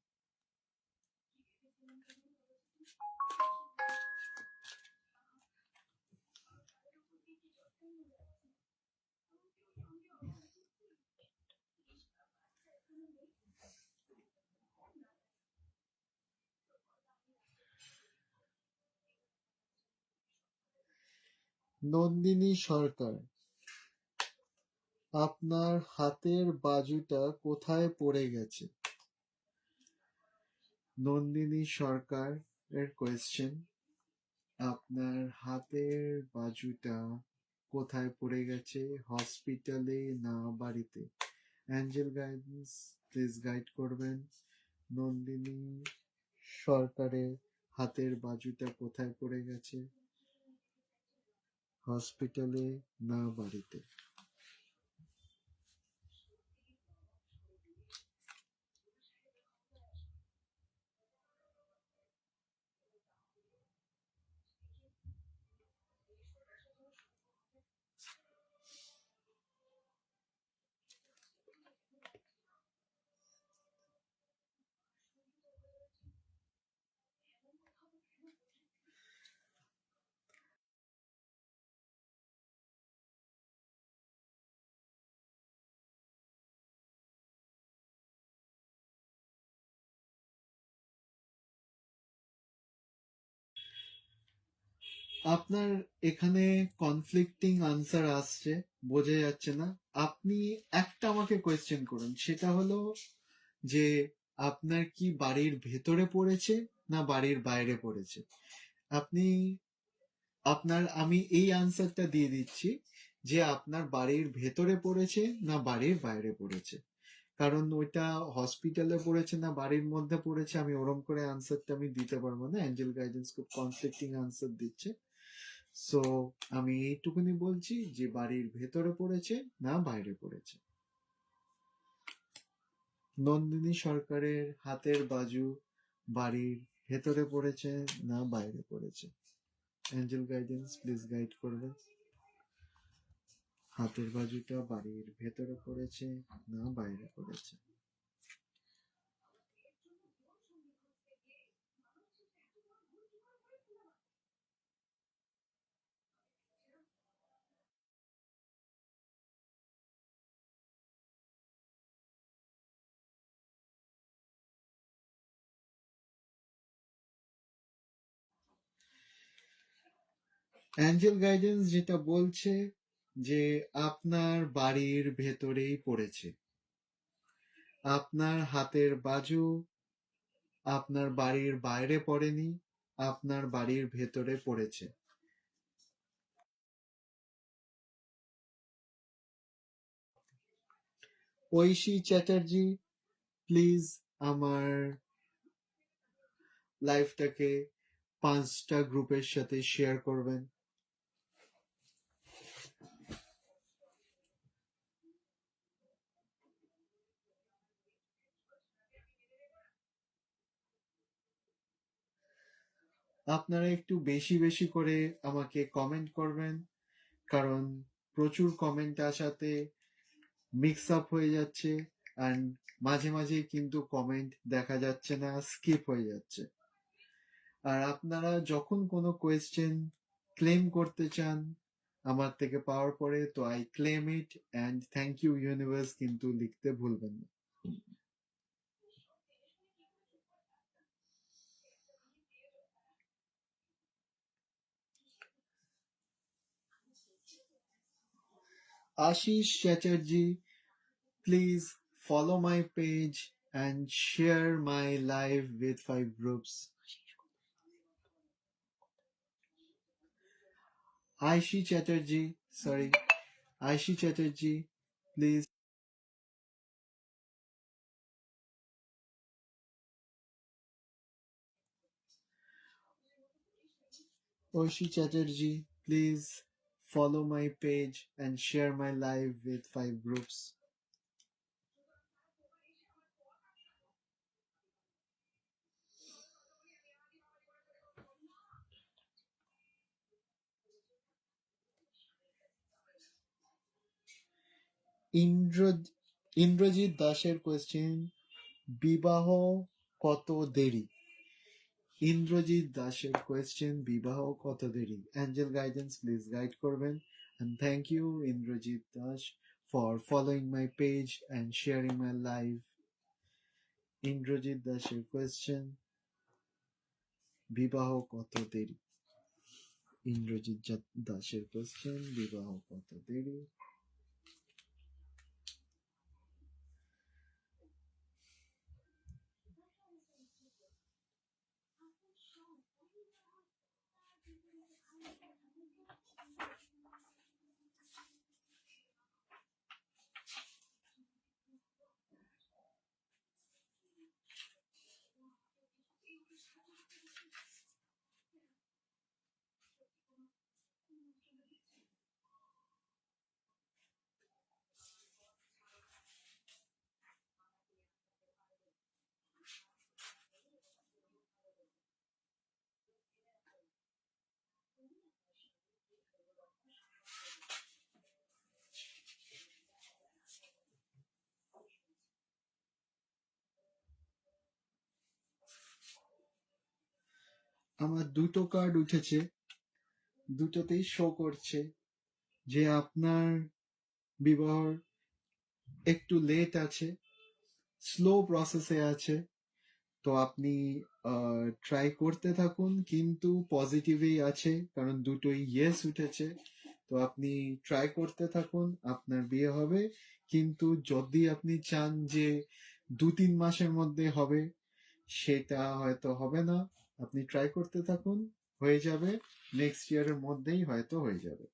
Speaker 1: নন্দিনী সরকার, আপনার হাতের বাজুটা কোথায় পড়ে গেছে? নন্দিনী সরকার এর কোয়েশ্চেন, আপনার হাতের বাজুটা কোথায় পড়ে গেছে, হসপিটালে না বাড়িতে? অ্যাঞ্জেল গাইডেন্স প্লিজ গাইড করবেন। নন্দিনী সরকারের হাতের বাজুটা কোথায় পড়ে গেছে, হসপিটালে না বাড়িতে? আপনার এখানে কনফ্লিক্টিং আনসার আসছে, বোঝা যাচ্ছে না। আপনি একটা আমাকে কোয়েশ্চেন করুন, সেটা হলো যে আপনার কি বাড়ির ভেতরে পড়েছে না বাড়ির বাইরে পড়েছে? আপনি আমি এই আনসারটা দিয়ে দিচ্ছি যে আপনার বাড়ির ভেতরে পড়েছে না বাড়ির বাইরে পড়েছে। কারণ ওইটা হসপিটালে পড়েছে না বাড়ির মধ্যে পড়েছে আমি ওরম করে আনসারটা আমি দিতে পারবো না। অ্যাঞ্জেল গাইডেন্স খুব কনফ্লিক্টিং আনসার দিচ্ছে। সো আমি এইটুকুনি বলছি যে বাড়ির ভেতরে পড়েছে না বাইরে পড়েছে। নন্দিনী সরকারের হাতের বাজু বাড়ির ভেতরে পড়েছে না বাইরে পড়েছে? অ্যাঞ্জেল গাইডেন্স প্লিজ গাইড করবেন। হাতের বাজুটা বাড়ির ভেতরে পড়েছে না বাইরে পড়েছে? অ্যাঞ্জেল গাইডেন্স যেটা বলছে যে আপনার বাড়ির ভেতরেই পড়েছে, আপনার হাতের বাজু আপনার বাড়ির বাইরে পড়েনি, আপনার বাড়ির ভেতরে পড়েছে। ঐশী চ্যাটার্জি প্লিজ আমার লাইফটাকে 5টা গ্রুপের সাথে শেয়ার করবেন। আপনারা একটু বেশি বেশি করে আমাকে কমেন্ট করবেন, কারণ প্রচুর কমেন্ট আসাতে মিক্স আপ হয়ে যাচ্ছে অ্যান্ড মাঝে মাঝে কিন্তু কমেন্ট দেখা যাচ্ছে না, স্কিপ হয়ে যাচ্ছে। আর আপনারা যখন কোনো কোয়েশ্চেন ক্লেম করতে চান আমার থেকে পাওয়ার পরে, তো I claim it and thank you universe কিন্তু লিখতে ভুলবেন না। Ashish Chatterjee please follow my page and share my live with 5 groups. Aishi Chatterjee, sorry, Aishi Chatterjee, please. Aishi Chatterjee, please follow my page and share my live with 5 groups. Indrajit দাসের question, বিবাহ কত দেরি? ইন্দ্রজিৎ দাসের question, বিবাহ কত দেরি? অ্যাঞ্জেল গাইডেন্স প্লিজ গাইড করবেন। And thank you Indrajit Das for following my page and sharing my live. Indrajit দাসের কোয়েশ্চেন, বিবাহ কত দেরি? ইন্দ্রজিৎ দাসের কোয়েশ্চেন, বিবাহ কত দেরি? আমার দুটো কার্ড উঠেছে, দুটোতেই শো করছে যে আপনার বিবাহ একটু লেট আছে, স্লো প্রসেসে আছে। তো আপনি ট্রাই করতে থাকুন, কিন্তু পজিটিভই আছে কারণ দুটোই ইয়েস উঠেছে। তো আপনি ট্রাই করতে থাকুন, আপনার বিয়ে হবে। কিন্তু যদি আপনি চান যে 2-3 মাসের মধ্যে হবে, সেটা হয়তো হবে না। আপনি ট্রাই করতে থাকুন, হয়ে যাবে, নেক্সট ইয়ারের মধ্যেই হয়তো হয়ে যাবে।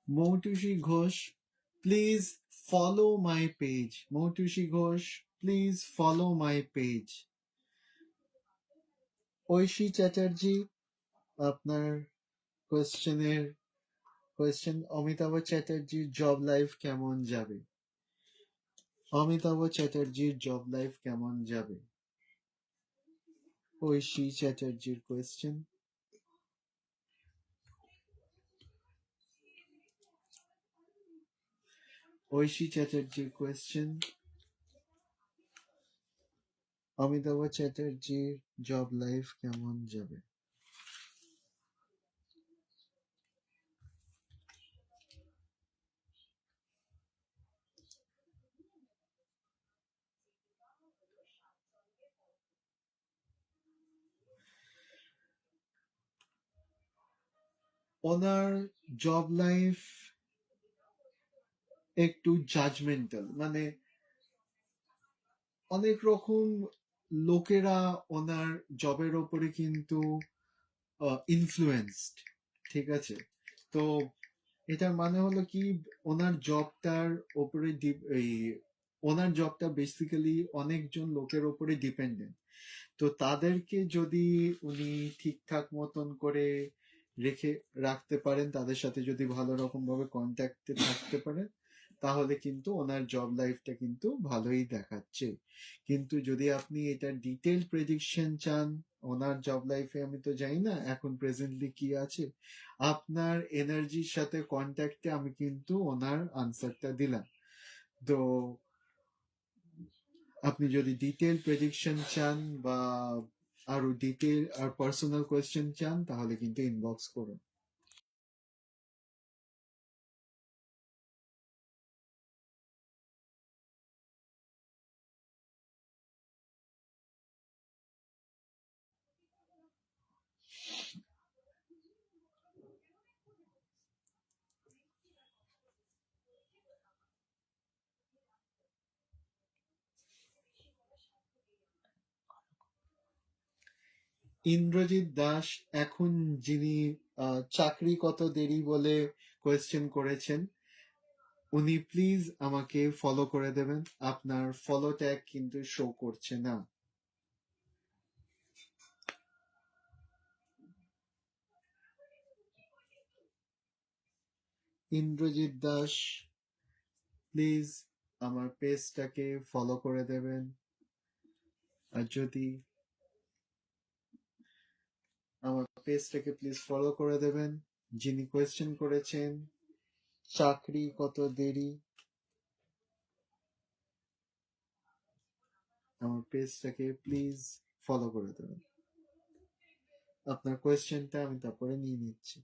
Speaker 1: Motushi Ghosh, please follow my page. Motushi Ghosh, please follow my page. Aishi Chatterjee, আপনার কোয়েশ্চেন, অমিতাভ চ্যাটার্জির জব লাইফ কেমন যাবে? অমিতাভ চ্যাটার্জির জব লাইফ কেমন যাবে? ঐশী চ্যাটার্জির কোয়েশ্চেন। ঐশী চ্যাটার্জির কোয়েশ্চেন, অমিতাভ চ্যাটার্জির জব লাইফ কেমন যাবে? ওনার জব লাইফ একটু জাজমেন্টাল, মানে অনেক রকম লোকেরা ওনার জবের ওপরে কিন্তু ইনফ্লুয়েন্সড, ঠিক আছে? তো এটার মানে হলো কি, ওনার জবটার ওপরে ওনার জবটা বেসিক্যালি অনেকজন লোকের ওপরে ডিপেন্ডেন্ট। তো তাদেরকে যদি উনি ঠিকঠাক মতন করে রেখে রাখতে পারেন, তাদের সাথে যদি ভালো রকম ভাবে কন্ট্যাক্টে থাকতে পারেন, তাহলে কিন্তু ওনার জব লাইফটা কিন্তু ভালোই দেখাচ্ছে। কিন্তু যদি আপনি এটার ডিটেল প্রেডিকশন চান ওনার জব লাইফে, আমি তো জানি না এখন প্রেজেন্টলি কি আছে, আপনার এনার্জির সাথে কন্ট্যাক্টে আমি কিন্তু ওনার আনসারটা দিলাম। তো আপনি যদি ডিটেল প্রেডিকশন চান বা আরো ডিটেল আর পার্সোনাল কোয়েশ্চেন চান, তাহলে কিন্তু ইনবক্স করুন। ইন্দ্রজিৎ দাস, এখন যিনি চাকরি কত দেরি বলে কোয়েশ্চেন করেছেন, উনি প্লিজ আমাকে ফলো করে দেবেন। আপনার ফলো ট্যাগ কিন্তু শো করছে না। ইন্দ্রজিৎ দাস, প্লিজ আমার পেজটাকে ফলো করে দেবেন। আর যদি আমার পেজটাকে প্লিজ ফলো করে দেবেন, যিনি কোয়েশ্চেন করেছেন চাকরি কত দেরি, আমার পেজটাকে প্লিজ ফলো করে দেবেন। আপনার কোয়েশ্চেনটা আমি তারপরে নিয়ে নিচ্ছি।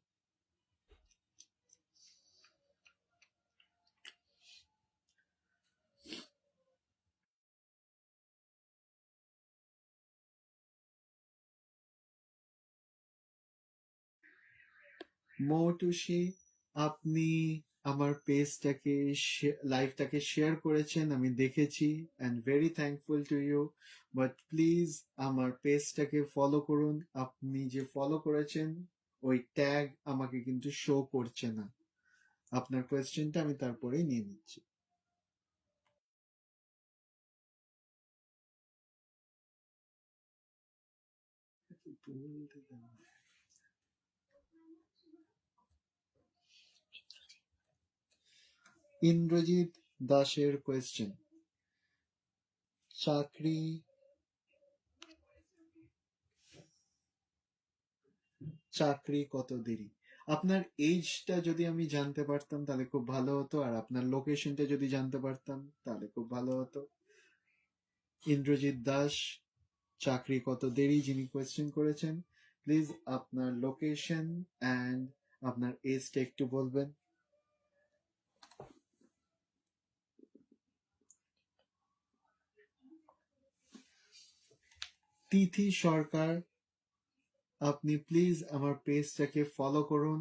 Speaker 1: মৌটুসি, আপনি আমার পেজটাকে লাইভটাকে শেয়ার করেছেন, আমি দেখেছি, and very thankful to you. But please আমার পেজটাকে ফলো করুন। আপনি যে ফলো করেছেন ওই ট্যাগ আমাকে কিন্তু শো করছে না। আপনার কোয়েশ্চেনটা আমি তারপরেই নিয়ে নিচ্ছি। ইন্দ্রজিৎ দাসের কোয়েশ্চেন, চাকরি কত দেরি? আপনার এজটা যদি আমি জানতে পারতাম তাহলে খুব ভালো হতো, আর আপনার লোকেশনটা যদি জানতে পারতাম তাহলে খুব ভালো হতো। ইন্দ্রজিৎ দাস, চাকরি কত দেরি যিনি কোয়েশ্চেন করেছেন, প্লিজ আপনার লোকেশন অ্যান্ড আপনার এজটা একটু বলবেন। তিথি সরকার, আপনি প্লিজ আমার পেজটাকে ফলো করুন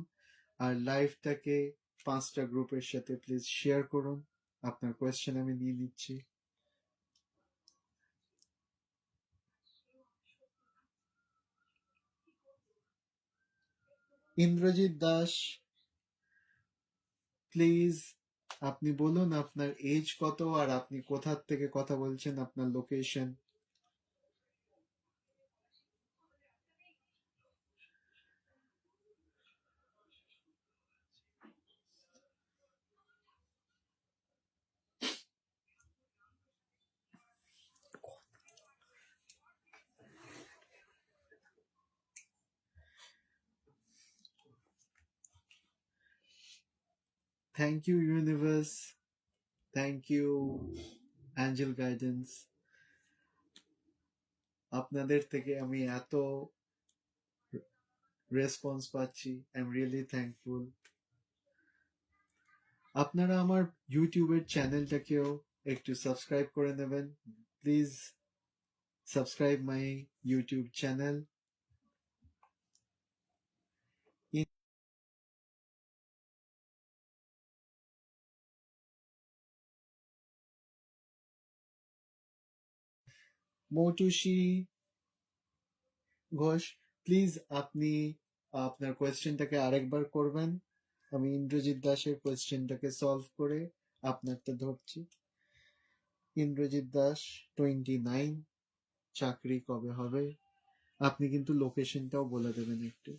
Speaker 1: আর লাইভটাকে 5টা গ্রুপের সাথে প্লিজ শেয়ার করুন। আপনার কোয়েশ্চেন আমি নিয়ে নিচ্ছি। ইন্দ্রজিৎ দাস, প্লিজ আপনি বলুন আপনার এজ কত আর আপনি কোথা থেকে কথা বলছেন, আপনার location. Thank you universe, thank you angel guidance. আপনাদের থেকে আমি এত রেসপন্স পাচ্ছি, আই এম রিয়েলি থ্যাঙ্কফুল। আপনারা আমার ইউটিউবের চ্যানেলটাকেও একটু সাবস্ক্রাইব করে নেবেন please. Subscribe my YouTube channel. Moutushi Ghosh, please আপনি আপনার কোয়েশ্চেনটাকে আরেকবার করবেন। আমি ইন্দ্রজিৎ দাসের কোয়েশ্চেনটাকে সলভ করে আপনারটা ধরছি। ইন্দ্রজিৎ দাস 29, চাকরি কবে হবে? আপনি কিন্তু লোকেশনটাও বলে দেবেন একটু।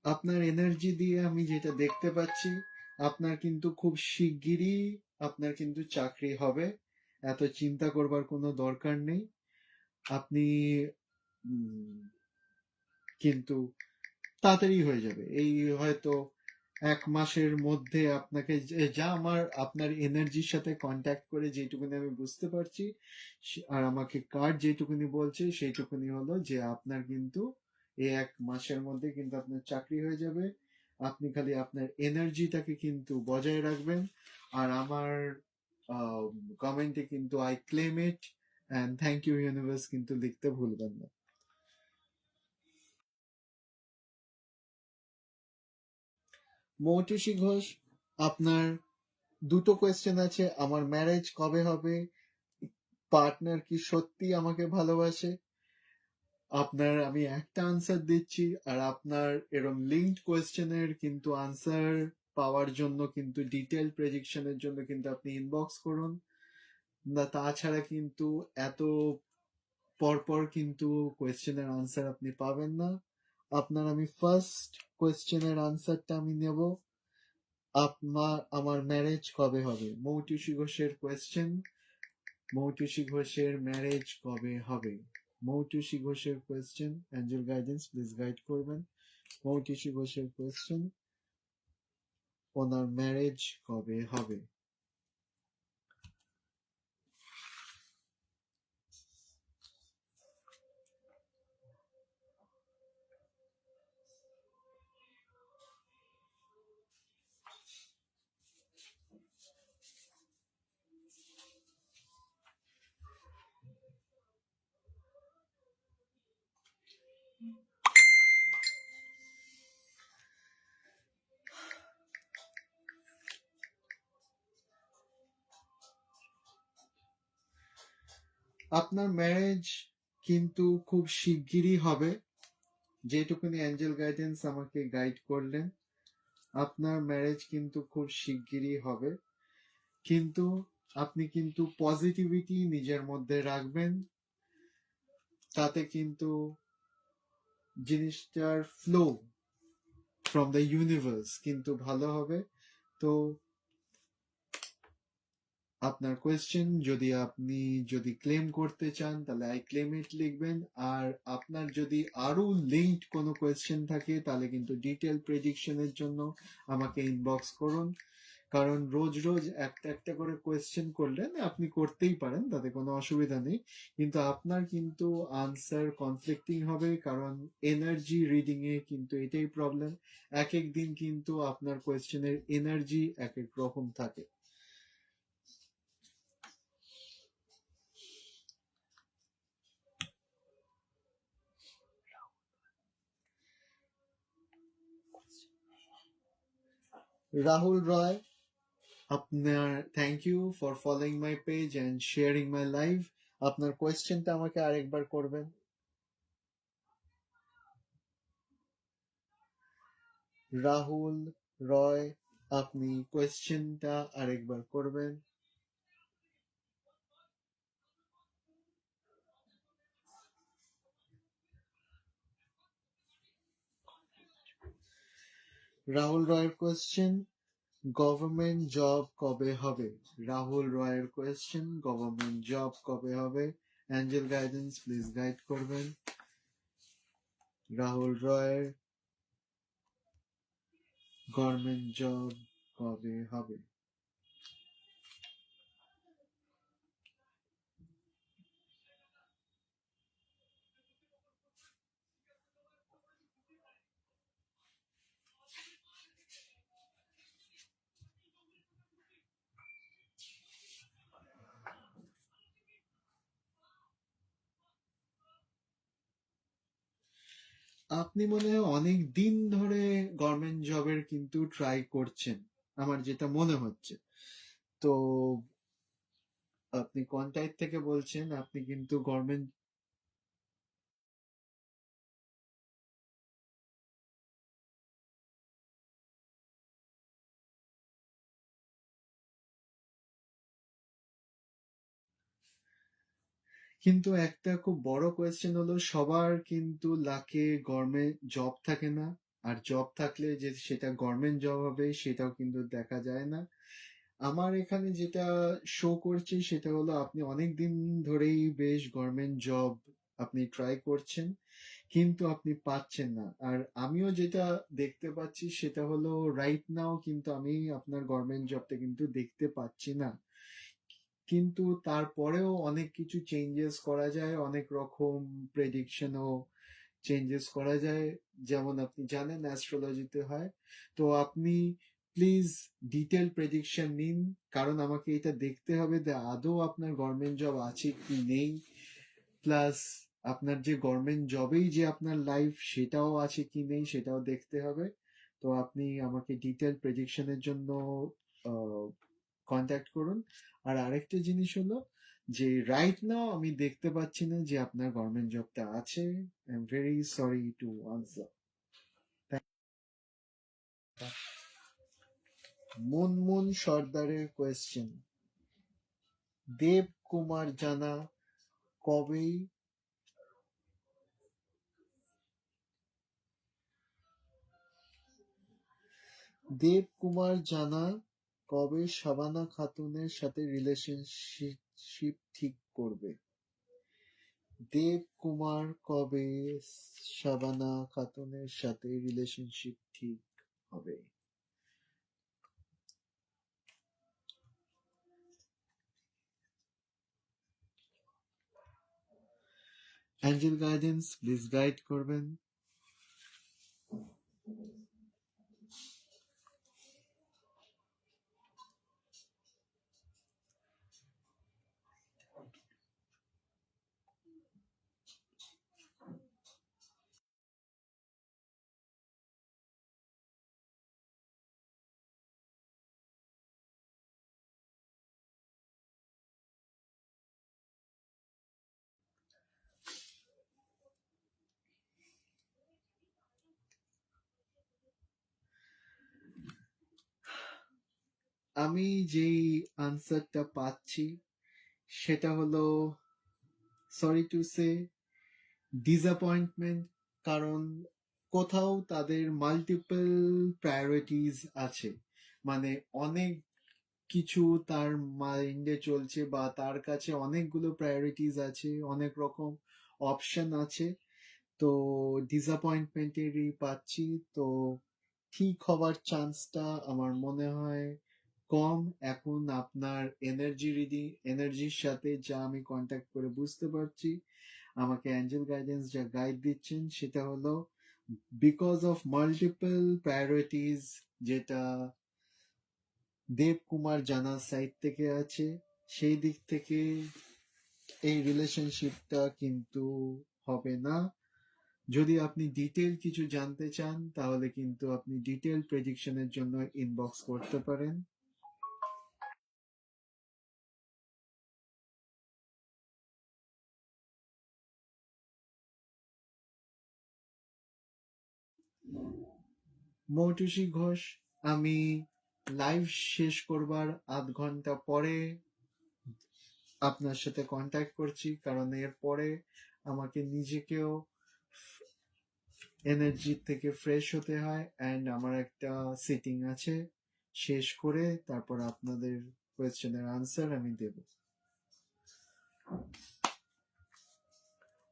Speaker 1: আপনার এনার্জি দিয়ে আমি যেটা দেখতে পাচ্ছি, আপনার কিন্তু খুব শিগগিরই আপনার কিন্তু চাকরি হবে। এত চিন্তা করবার কোনো দরকার নেই। আপনি কিন্তু তাড়াতাড়ি হয়ে যাবে। এই হয়তো 1 মাসের মধ্যে আপনাকে যা আমার আপনার এনার্জির সাথে কন্ট্যাক্ট করে যেটুকুনি আমি বুঝতে পারছি, আর আমাকে কার্ড যেটুকুনি বলছে সেইটুকুনি হলো যে আপনার কিন্তু এই 1 মাসের মধ্যে কিন্তু আপনার চাকরি হয়ে যাবে। আপনি খালি আপনার এনার্জিটাকে কিন্তু বজায় রাখবেন। আর আমার কমেন্টে কিন্তু I claim it and thank you universe কিন্তু লিখতে ভুলবেন না। মৌটুসী ঘোষ, আপনার দুটো কোয়েশ্চেন আছে। আমার ম্যারেজ কবে হবে, পার্টনার কি সত্যি আমাকে ভালোবাসে। আপনার আমি একটা আনসার দিচ্ছি, আর আপনার এরকম লিঙ্কড কোয়েশ্চেনের কিন্তু আনসার পাওয়ার জন্য কিন্তু ডিটেল প্রেডিকশনের জন্য কিন্তু আপনি ইনবক্স করুন না। তাছাড়া কিন্তু এত পরপর কিন্তু কোয়েশ্চেনের আনসার আপনি পাবেন না। আপনার আমি ফার্স্ট কোয়েশ্চেনের আনসারটা আমি নেব। আমার ম্যারেজ কবে হবে? মৌটুসী ঘোষের কোয়েশ্চেন, মৌটুসী ঘোষের ম্যারেজ কবে হবে? মৌটুসী ঘোষের question, angel guidance please guide করবেন। মৌটুসী ঘোষের কোয়েশ্চেন, ওনার ম্যারেজ কবে হবে? আপনার ম্যারেজ কিন্তু খুব শিগগিরই হবে, যেটুকুনি অ্যাঞ্জেল গাইডেন্স আমাকে গাইড করলেন। আপনার ম্যারেজ কিন্তু খুব শিগগিরই হবে, কিন্তু আপনি কিন্তু পজিটিভিটি নিজের মধ্যে রাখবেন। তাতে কিন্তু জিনিসটার ফ্লো ফ্রম দ্য ইউনিভার্স কিন্তু ভালো হবে। তো আপনার কোয়েশ্চেন যদি আপনি যদি ক্লেম করতে চান তাহলে আই ক্লেম ইট লিখবেন। আর আপনার যদি আরো লিঙ্কড কোনো কোয়েশ্চেন থাকে তাহলে কিন্তু ডিটেল প্রেডিকশনের জন্য আমাকে ইনবক্স করুন। কারণ রোজ রোজ একটা একটা করে কোয়েশ্চেন করলেন আপনি করতেই পারেন, তাতে কোনো অসুবিধা নেই, কিন্তু আপনার কিন্তু আনসার কনফ্লিক্টিং হবে। কারণ এনার্জি রিডিং এ কিন্তু এটাই প্রবলেম, এক এক দিন কিন্তু আপনার কোয়েশ্চেনের এনার্জি এক এক রকম থাকে। রাহুল রয়, আপনার thank you for following my page and sharing my live. আপনার কোয়েশ্চেনটা আমাকে আরেকবার করবেন। রাহুল রয়, আপনি কোয়েশ্চেনটা আরেকবার করবেন। রাহুল রয়ের কোয়েশ্চেন, গভর্নমেন্ট জব কবে হবে? রাহুল রয়ের কোয়েশ্চেন, গভর্নমেন্ট জব কবে হবে? অ্যাঞ্জেল গাইডেন্স প্লিজ গাইড করবেন। রাহুল রয়ের গভর্নমেন্ট জব কবে হবে? আপনি মনে হয় অনেক দিন ধরে গভর্নমেন্ট জবের কিন্তু ট্রাই করছেন, আমার যেটা মনে হচ্ছে। তো আপনি কোন টাইপ থেকে বলছেন? আপনি কিন্তু গভর্নমেন্ট, কিন্তু একটা খুব বড় কোয়েশ্চেন হলো, সবার কিন্তু লাকে গভর্নমেন্ট জব থাকে না। আর জব থাকলে যে সেটা গভর্নমেন্ট জব হবে সেটাও কিন্তু দেখা যায় না। আমার এখানে যেটা শো করছে সেটা হলো আপনি অনেক দিন ধরেই বেশ গভর্নমেন্ট জব আপনি ট্রাই করছেন, কিন্তু আপনি পাচ্ছেন না। আর আমিও যেটা দেখতে পাচ্ছি সেটা হলো রাইট নাও কিন্তু আমি আপনার গভর্নমেন্ট জবটা কিন্তু দেখতে পাচ্ছি না। কিন্তু তারপরেও অনেক কিছু চেঞ্জেস করা যায়, অনেক রকম প্রেডিকশনও চেঞ্জেস করা যায়, যেমন আপনি জানেন অ্যাস্ট্রোলজিতে হয়। তো আপনি প্লিজ ডিটেল প্রেডিকশন নিন, কারণ আমাকে এটা দেখতে হবে যে আদৌ আপনার গভর্নমেন্ট জব আছে কি নেই, প্লাস আপনার যে গভর্নমেন্ট জবেই যে আপনার লাইফ সেটাও আছে কি নেই সেটাও দেখতে হবে। তো আপনি আমাকে ডিটেল প্রেডিকশনের জন্য কন্ট্যাক্ট করুন। আর আরেকটা জিনিস হলো যে রাইট নাও আমি দেখতে পাচ্ছি না যে আপনার গভর্নমেন্ট জবটা আছে। I am very sorry to answer. Munmun সর্দারের কোয়েশ্চেন, দেব কুমার জানা কবেই দেব কুমার জানা কবে শাবানা খাতুনের সাথে রিলেশনশিপ ঠিক করবে? দেব কুমার কবে শাবানা খাতুনের সাথে রিলেশনশিপ ঠিক হবে? অ্যাঞ্জেল গাইডেন্স প্লিজ গাইড করবেন। আমি যেই আনসারটা পাচ্ছি সেটা হলো, সরি টু সে, ডিসঅ্যাপয়েন্টমেন্ট। কারণ কোথাও তাদের মাল্টিপল প্রায়োরিটিস আছে, মানে অনেক কিছু তার মাইন্ডে চলছে বা তার কাছে অনেকগুলো প্রায়োরিটিস আছে, অনেক রকম অপশন আছে। তো ডিসঅ্যাপয়েন্টমেন্টেরই পাচ্ছি। তো ঠিক হবার চান্সটা আমার মনে হয় কম। এখন আপনার এনার্জির সাথে যা আমি কন্ট্যাক্ট করে বুঝতে পারছি, আমাকে অ্যাঞ্জেল গাইডেন্স যা গাইড দিচ্ছেন সেটা হলো বিকজ অফ মাল্টিপল প্রায়োরিটিস, যেটা দেব কুমার জানার সাইড থেকে আছে, সেই দিক থেকে এই রিলেশনশিপটা কিন্তু হবে না। যদি আপনি ডিটেল কিছু জানতে চান তাহলে কিন্তু আপনি ডিটেল প্রেডিকশনের জন্য ইনবক্স করতে পারেন। মৌটুসী ঘোষ, আমি লাইভ শেষ করবার আধ ঘন্টা পরে আপনার সাথে কন্ট্যাক্ট করছি, কারণ এরপরে আমাকে নিজেকেও এনার্জি থেকে ফ্রেশ হতে হয়, অ্যান্ড আমার একটা সিটিং আছে, শেষ করে তারপর আপনাদের কোয়েশ্চেনের আনসার আমি দেব।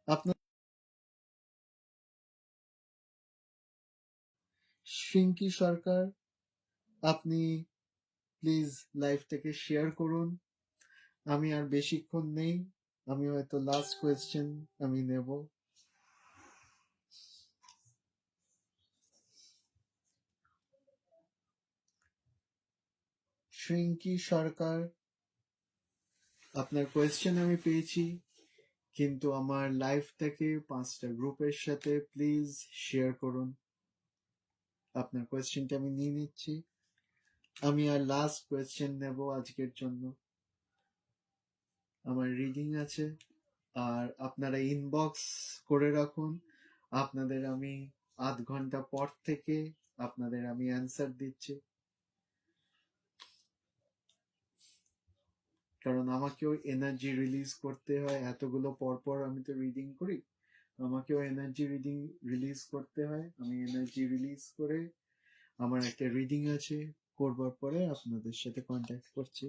Speaker 1: আপনার শ্রিঙ্কি সরকার, আপনি প্লিজ লাইভটাকে শেয়ার করুন। আমি আর বেশিক্ষণ নেই, আমি হয়তো লাস্ট কোয়েশ্চেন আমি নেব। শ্রিঙ্কি সরকার, আপনার কোয়েশ্চেন আমি পেয়েছি, কিন্তু আমার লাইভটাকে 5টা গ্রুপের সাথে প্লিজ শেয়ার করুন। আপনার কোয়েশ্চেনটা আমি নিয়ে নিচ্ছি। আমি আর লাস্ট কোয়েশ্চেন নেব আজকের জন্য। আমার রিডিং আছে, আর আপনারা ইনবক্স করে রাখুন। আপনাদের আমি আধ ঘন্টা পর থেকে আপনাদের আমি অ্যান্সার দিচ্ছি, কারণ আমাকেও এনার্জি রিলিজ করতে হয়। এতগুলো পর পর আমি তো রিডিং করি, আমাকেও এনার্জি রিলিজ করতে হয়। আমি এনার্জি রিলিজ করে আমার একটা রিডিং আছে, করবার পরে আপনাদের সাথে কন্ট্যাক্ট করছি।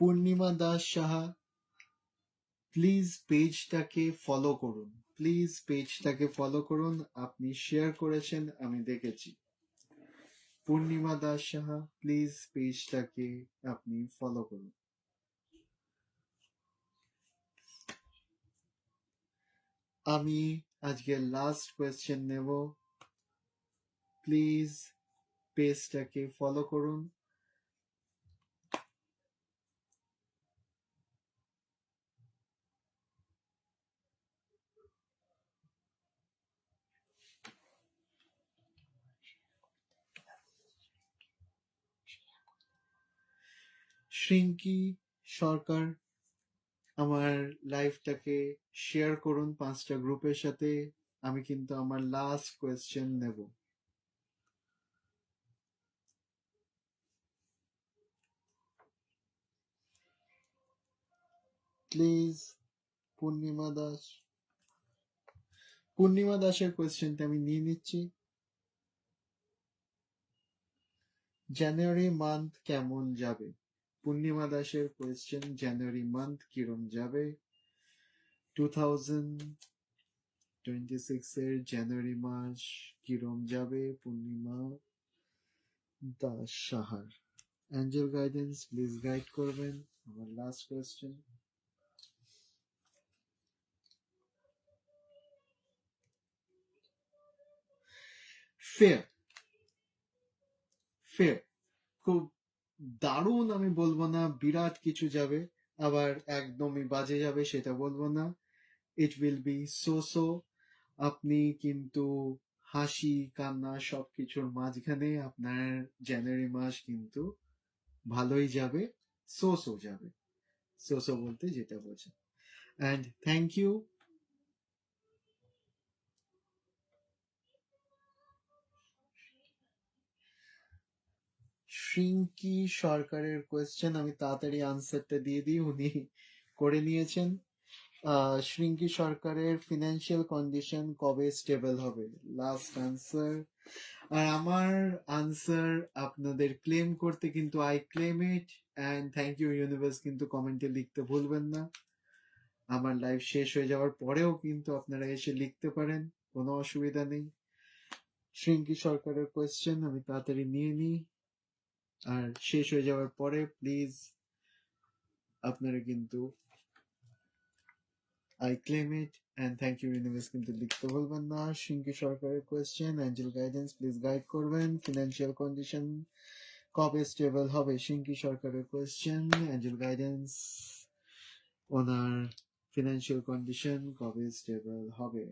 Speaker 1: পূর্ণিমা দাস সাহা, প্লিজ পেজটাকে ফলো করুন, প্লিজ পেজটাকে ফলো করুন। আপনি শেয়ার করেছেন, আমি দেখেছি। পূর্ণিমা দাস সাহা, প্লিজ পেজটাকে আপনি ফলো করুন। আমি আজকে লাস্ট কোয়েশ্চেন নেব, প্লিজ পেজটাকে ফলো করুন। শ্রিঙ্কি সরকার, আমার লাইফটাকে শেয়ার করুন 5টা গ্রুপের সাথে। আমি কিন্তু আমার লাস্ট কোয়েশ্চেন নেব। প্লিজ পূর্ণিমা দাস, পূর্ণিমা দাসের কোয়েশ্চেনটা আমি নিয়ে নিচ্ছি। জানুয়ারি মান্থ কেমন যাবে? পূর্ণিমা দাসের কোয়েশ্চেন, জানুয়ারি মান্থ কিরম যাবে? 2026 এর জানুয়ারি মাস কিরম যাবে? পূর্ণিমা দাস সাহার অ্যাঞ্জেল গাইডেন্স প্লিজ গাইড করবেন। আমার লাস্ট কোয়েশ্চেন। ফেয়ার, ফেয়ার, খুব দারুণ আমি বলবো না, বিরাট কিছু যাবে, আবার একদমই বাজে যাবে সেটা বলবো না। It will be so. আপনি কিন্তু হাসি কান্না সবকিছুর মাঝখানে আপনার জানুয়ারি মাস কিন্তু ভালোই যাবে, সো যাবে। সো বলতে যেটা বোঝে। And thank you. শ্রিঙ্কি সরকারের কোয়েশ্চেন আমি তাড়াতাড়ি আনসারটা দিয়ে দিই, উনি করে নিয়েছেন। শ্রিঙ্কি সরকারের ফিনান্সিয়াল কন্ডিশন কবে স্টেবল হবে? Last answer. আর আমার আনসার আপনাদের ক্লেম করতে কিন্তু I claim it, and thank you universe, কিন্তু কমেন্টে লিখতে ভুলবেন না। আমার লাইভ শেষ হয়ে যাওয়ার পরেও কিন্তু আপনারা এসে লিখতে পারেন, কোনো অসুবিধা নেই। শ্রিঙ্কি সরকারের কোয়েশ্চেন আমি তাড়াতাড়ি নিয়ে নিই, আর শেষ হয়ে যাওয়ার পরে প্লিজ আপনারা কিন্তু I claim it and thank you universe কিন্তু লিখতে বলবেন না। শ্রিঙ্কি সরকারের question, angel guidance please guide করবেন। ফিনান্সিয়াল কন্ডিশন কবে স্টেবল হবে? শ্রিঙ্কি সরকারের কোয়েশ্চেন, অ্যাঞ্জেল গাইডেন্স ওনার ফিনান্সিয়াল কন্ডিশন কবে স্টেবল হবে?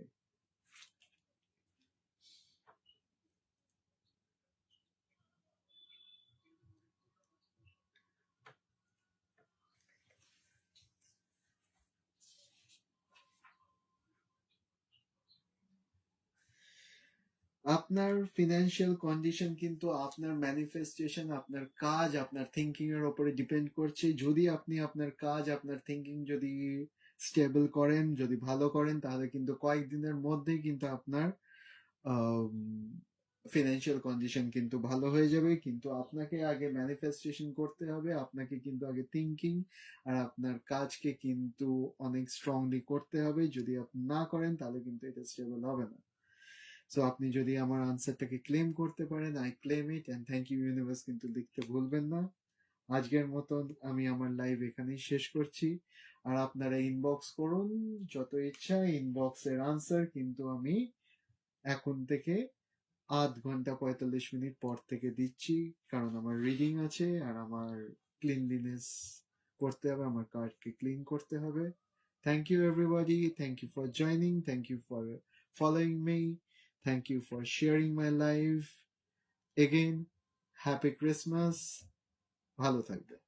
Speaker 1: আপনার ফিনান্সিয়াল কন্ডিশন কিন্তু আপনার ম্যানিফেস্টেশন, আপনার কাজ, আপনার থিঙ্কিং এর উপরে ডিপেন্ড করছে। যদি আপনি আপনার কাজ, আপনার থিঙ্কিং যদি স্টেবল করেন, যদি ভালো করেন, তাহলে কিন্তু কয়েকদিনের মধ্যেই কিন্তু আপনার ফিনান্সিয়াল কন্ডিশন কিন্তু ভালো হয়ে যাবে। কিন্তু আপনাকে আগে ম্যানিফেস্টেশন করতে হবে, আপনাকে কিন্তু আগে থিঙ্কিং আর আপনার কাজকে কিন্তু অনেক স্ট্রংলি করতে হবে। যদি আপনি না করেন তাহলে কিন্তু এটা স্টেবল হবে না। সো আপনি যদি আমার আনসারটাকে ক্লেম করতে পারেন, I claim it and thank you universe কিন্তু লিখতে ভুলবেন না। আজকের মতন আমি আমার লাইভ এখানেই শেষ করছি। আর আপনারা ইনবক্স করুন যত ইচ্ছা, ইনবক্সের আনসার কিন্তু আমি এখন থেকে 8 ঘন্টা 45 মিনিট পর থেকে দিচ্ছি, কারণ আমার রিডিং আছে আর আমার ক্লিনলিনেস করতে হবে, আমার কার্ডকে ক্লিন করতে হবে। Thank you everybody, thank you for joining, thank you for following me, thank you for sharing my life. Again, happy Christmas, ভালো থাকবে।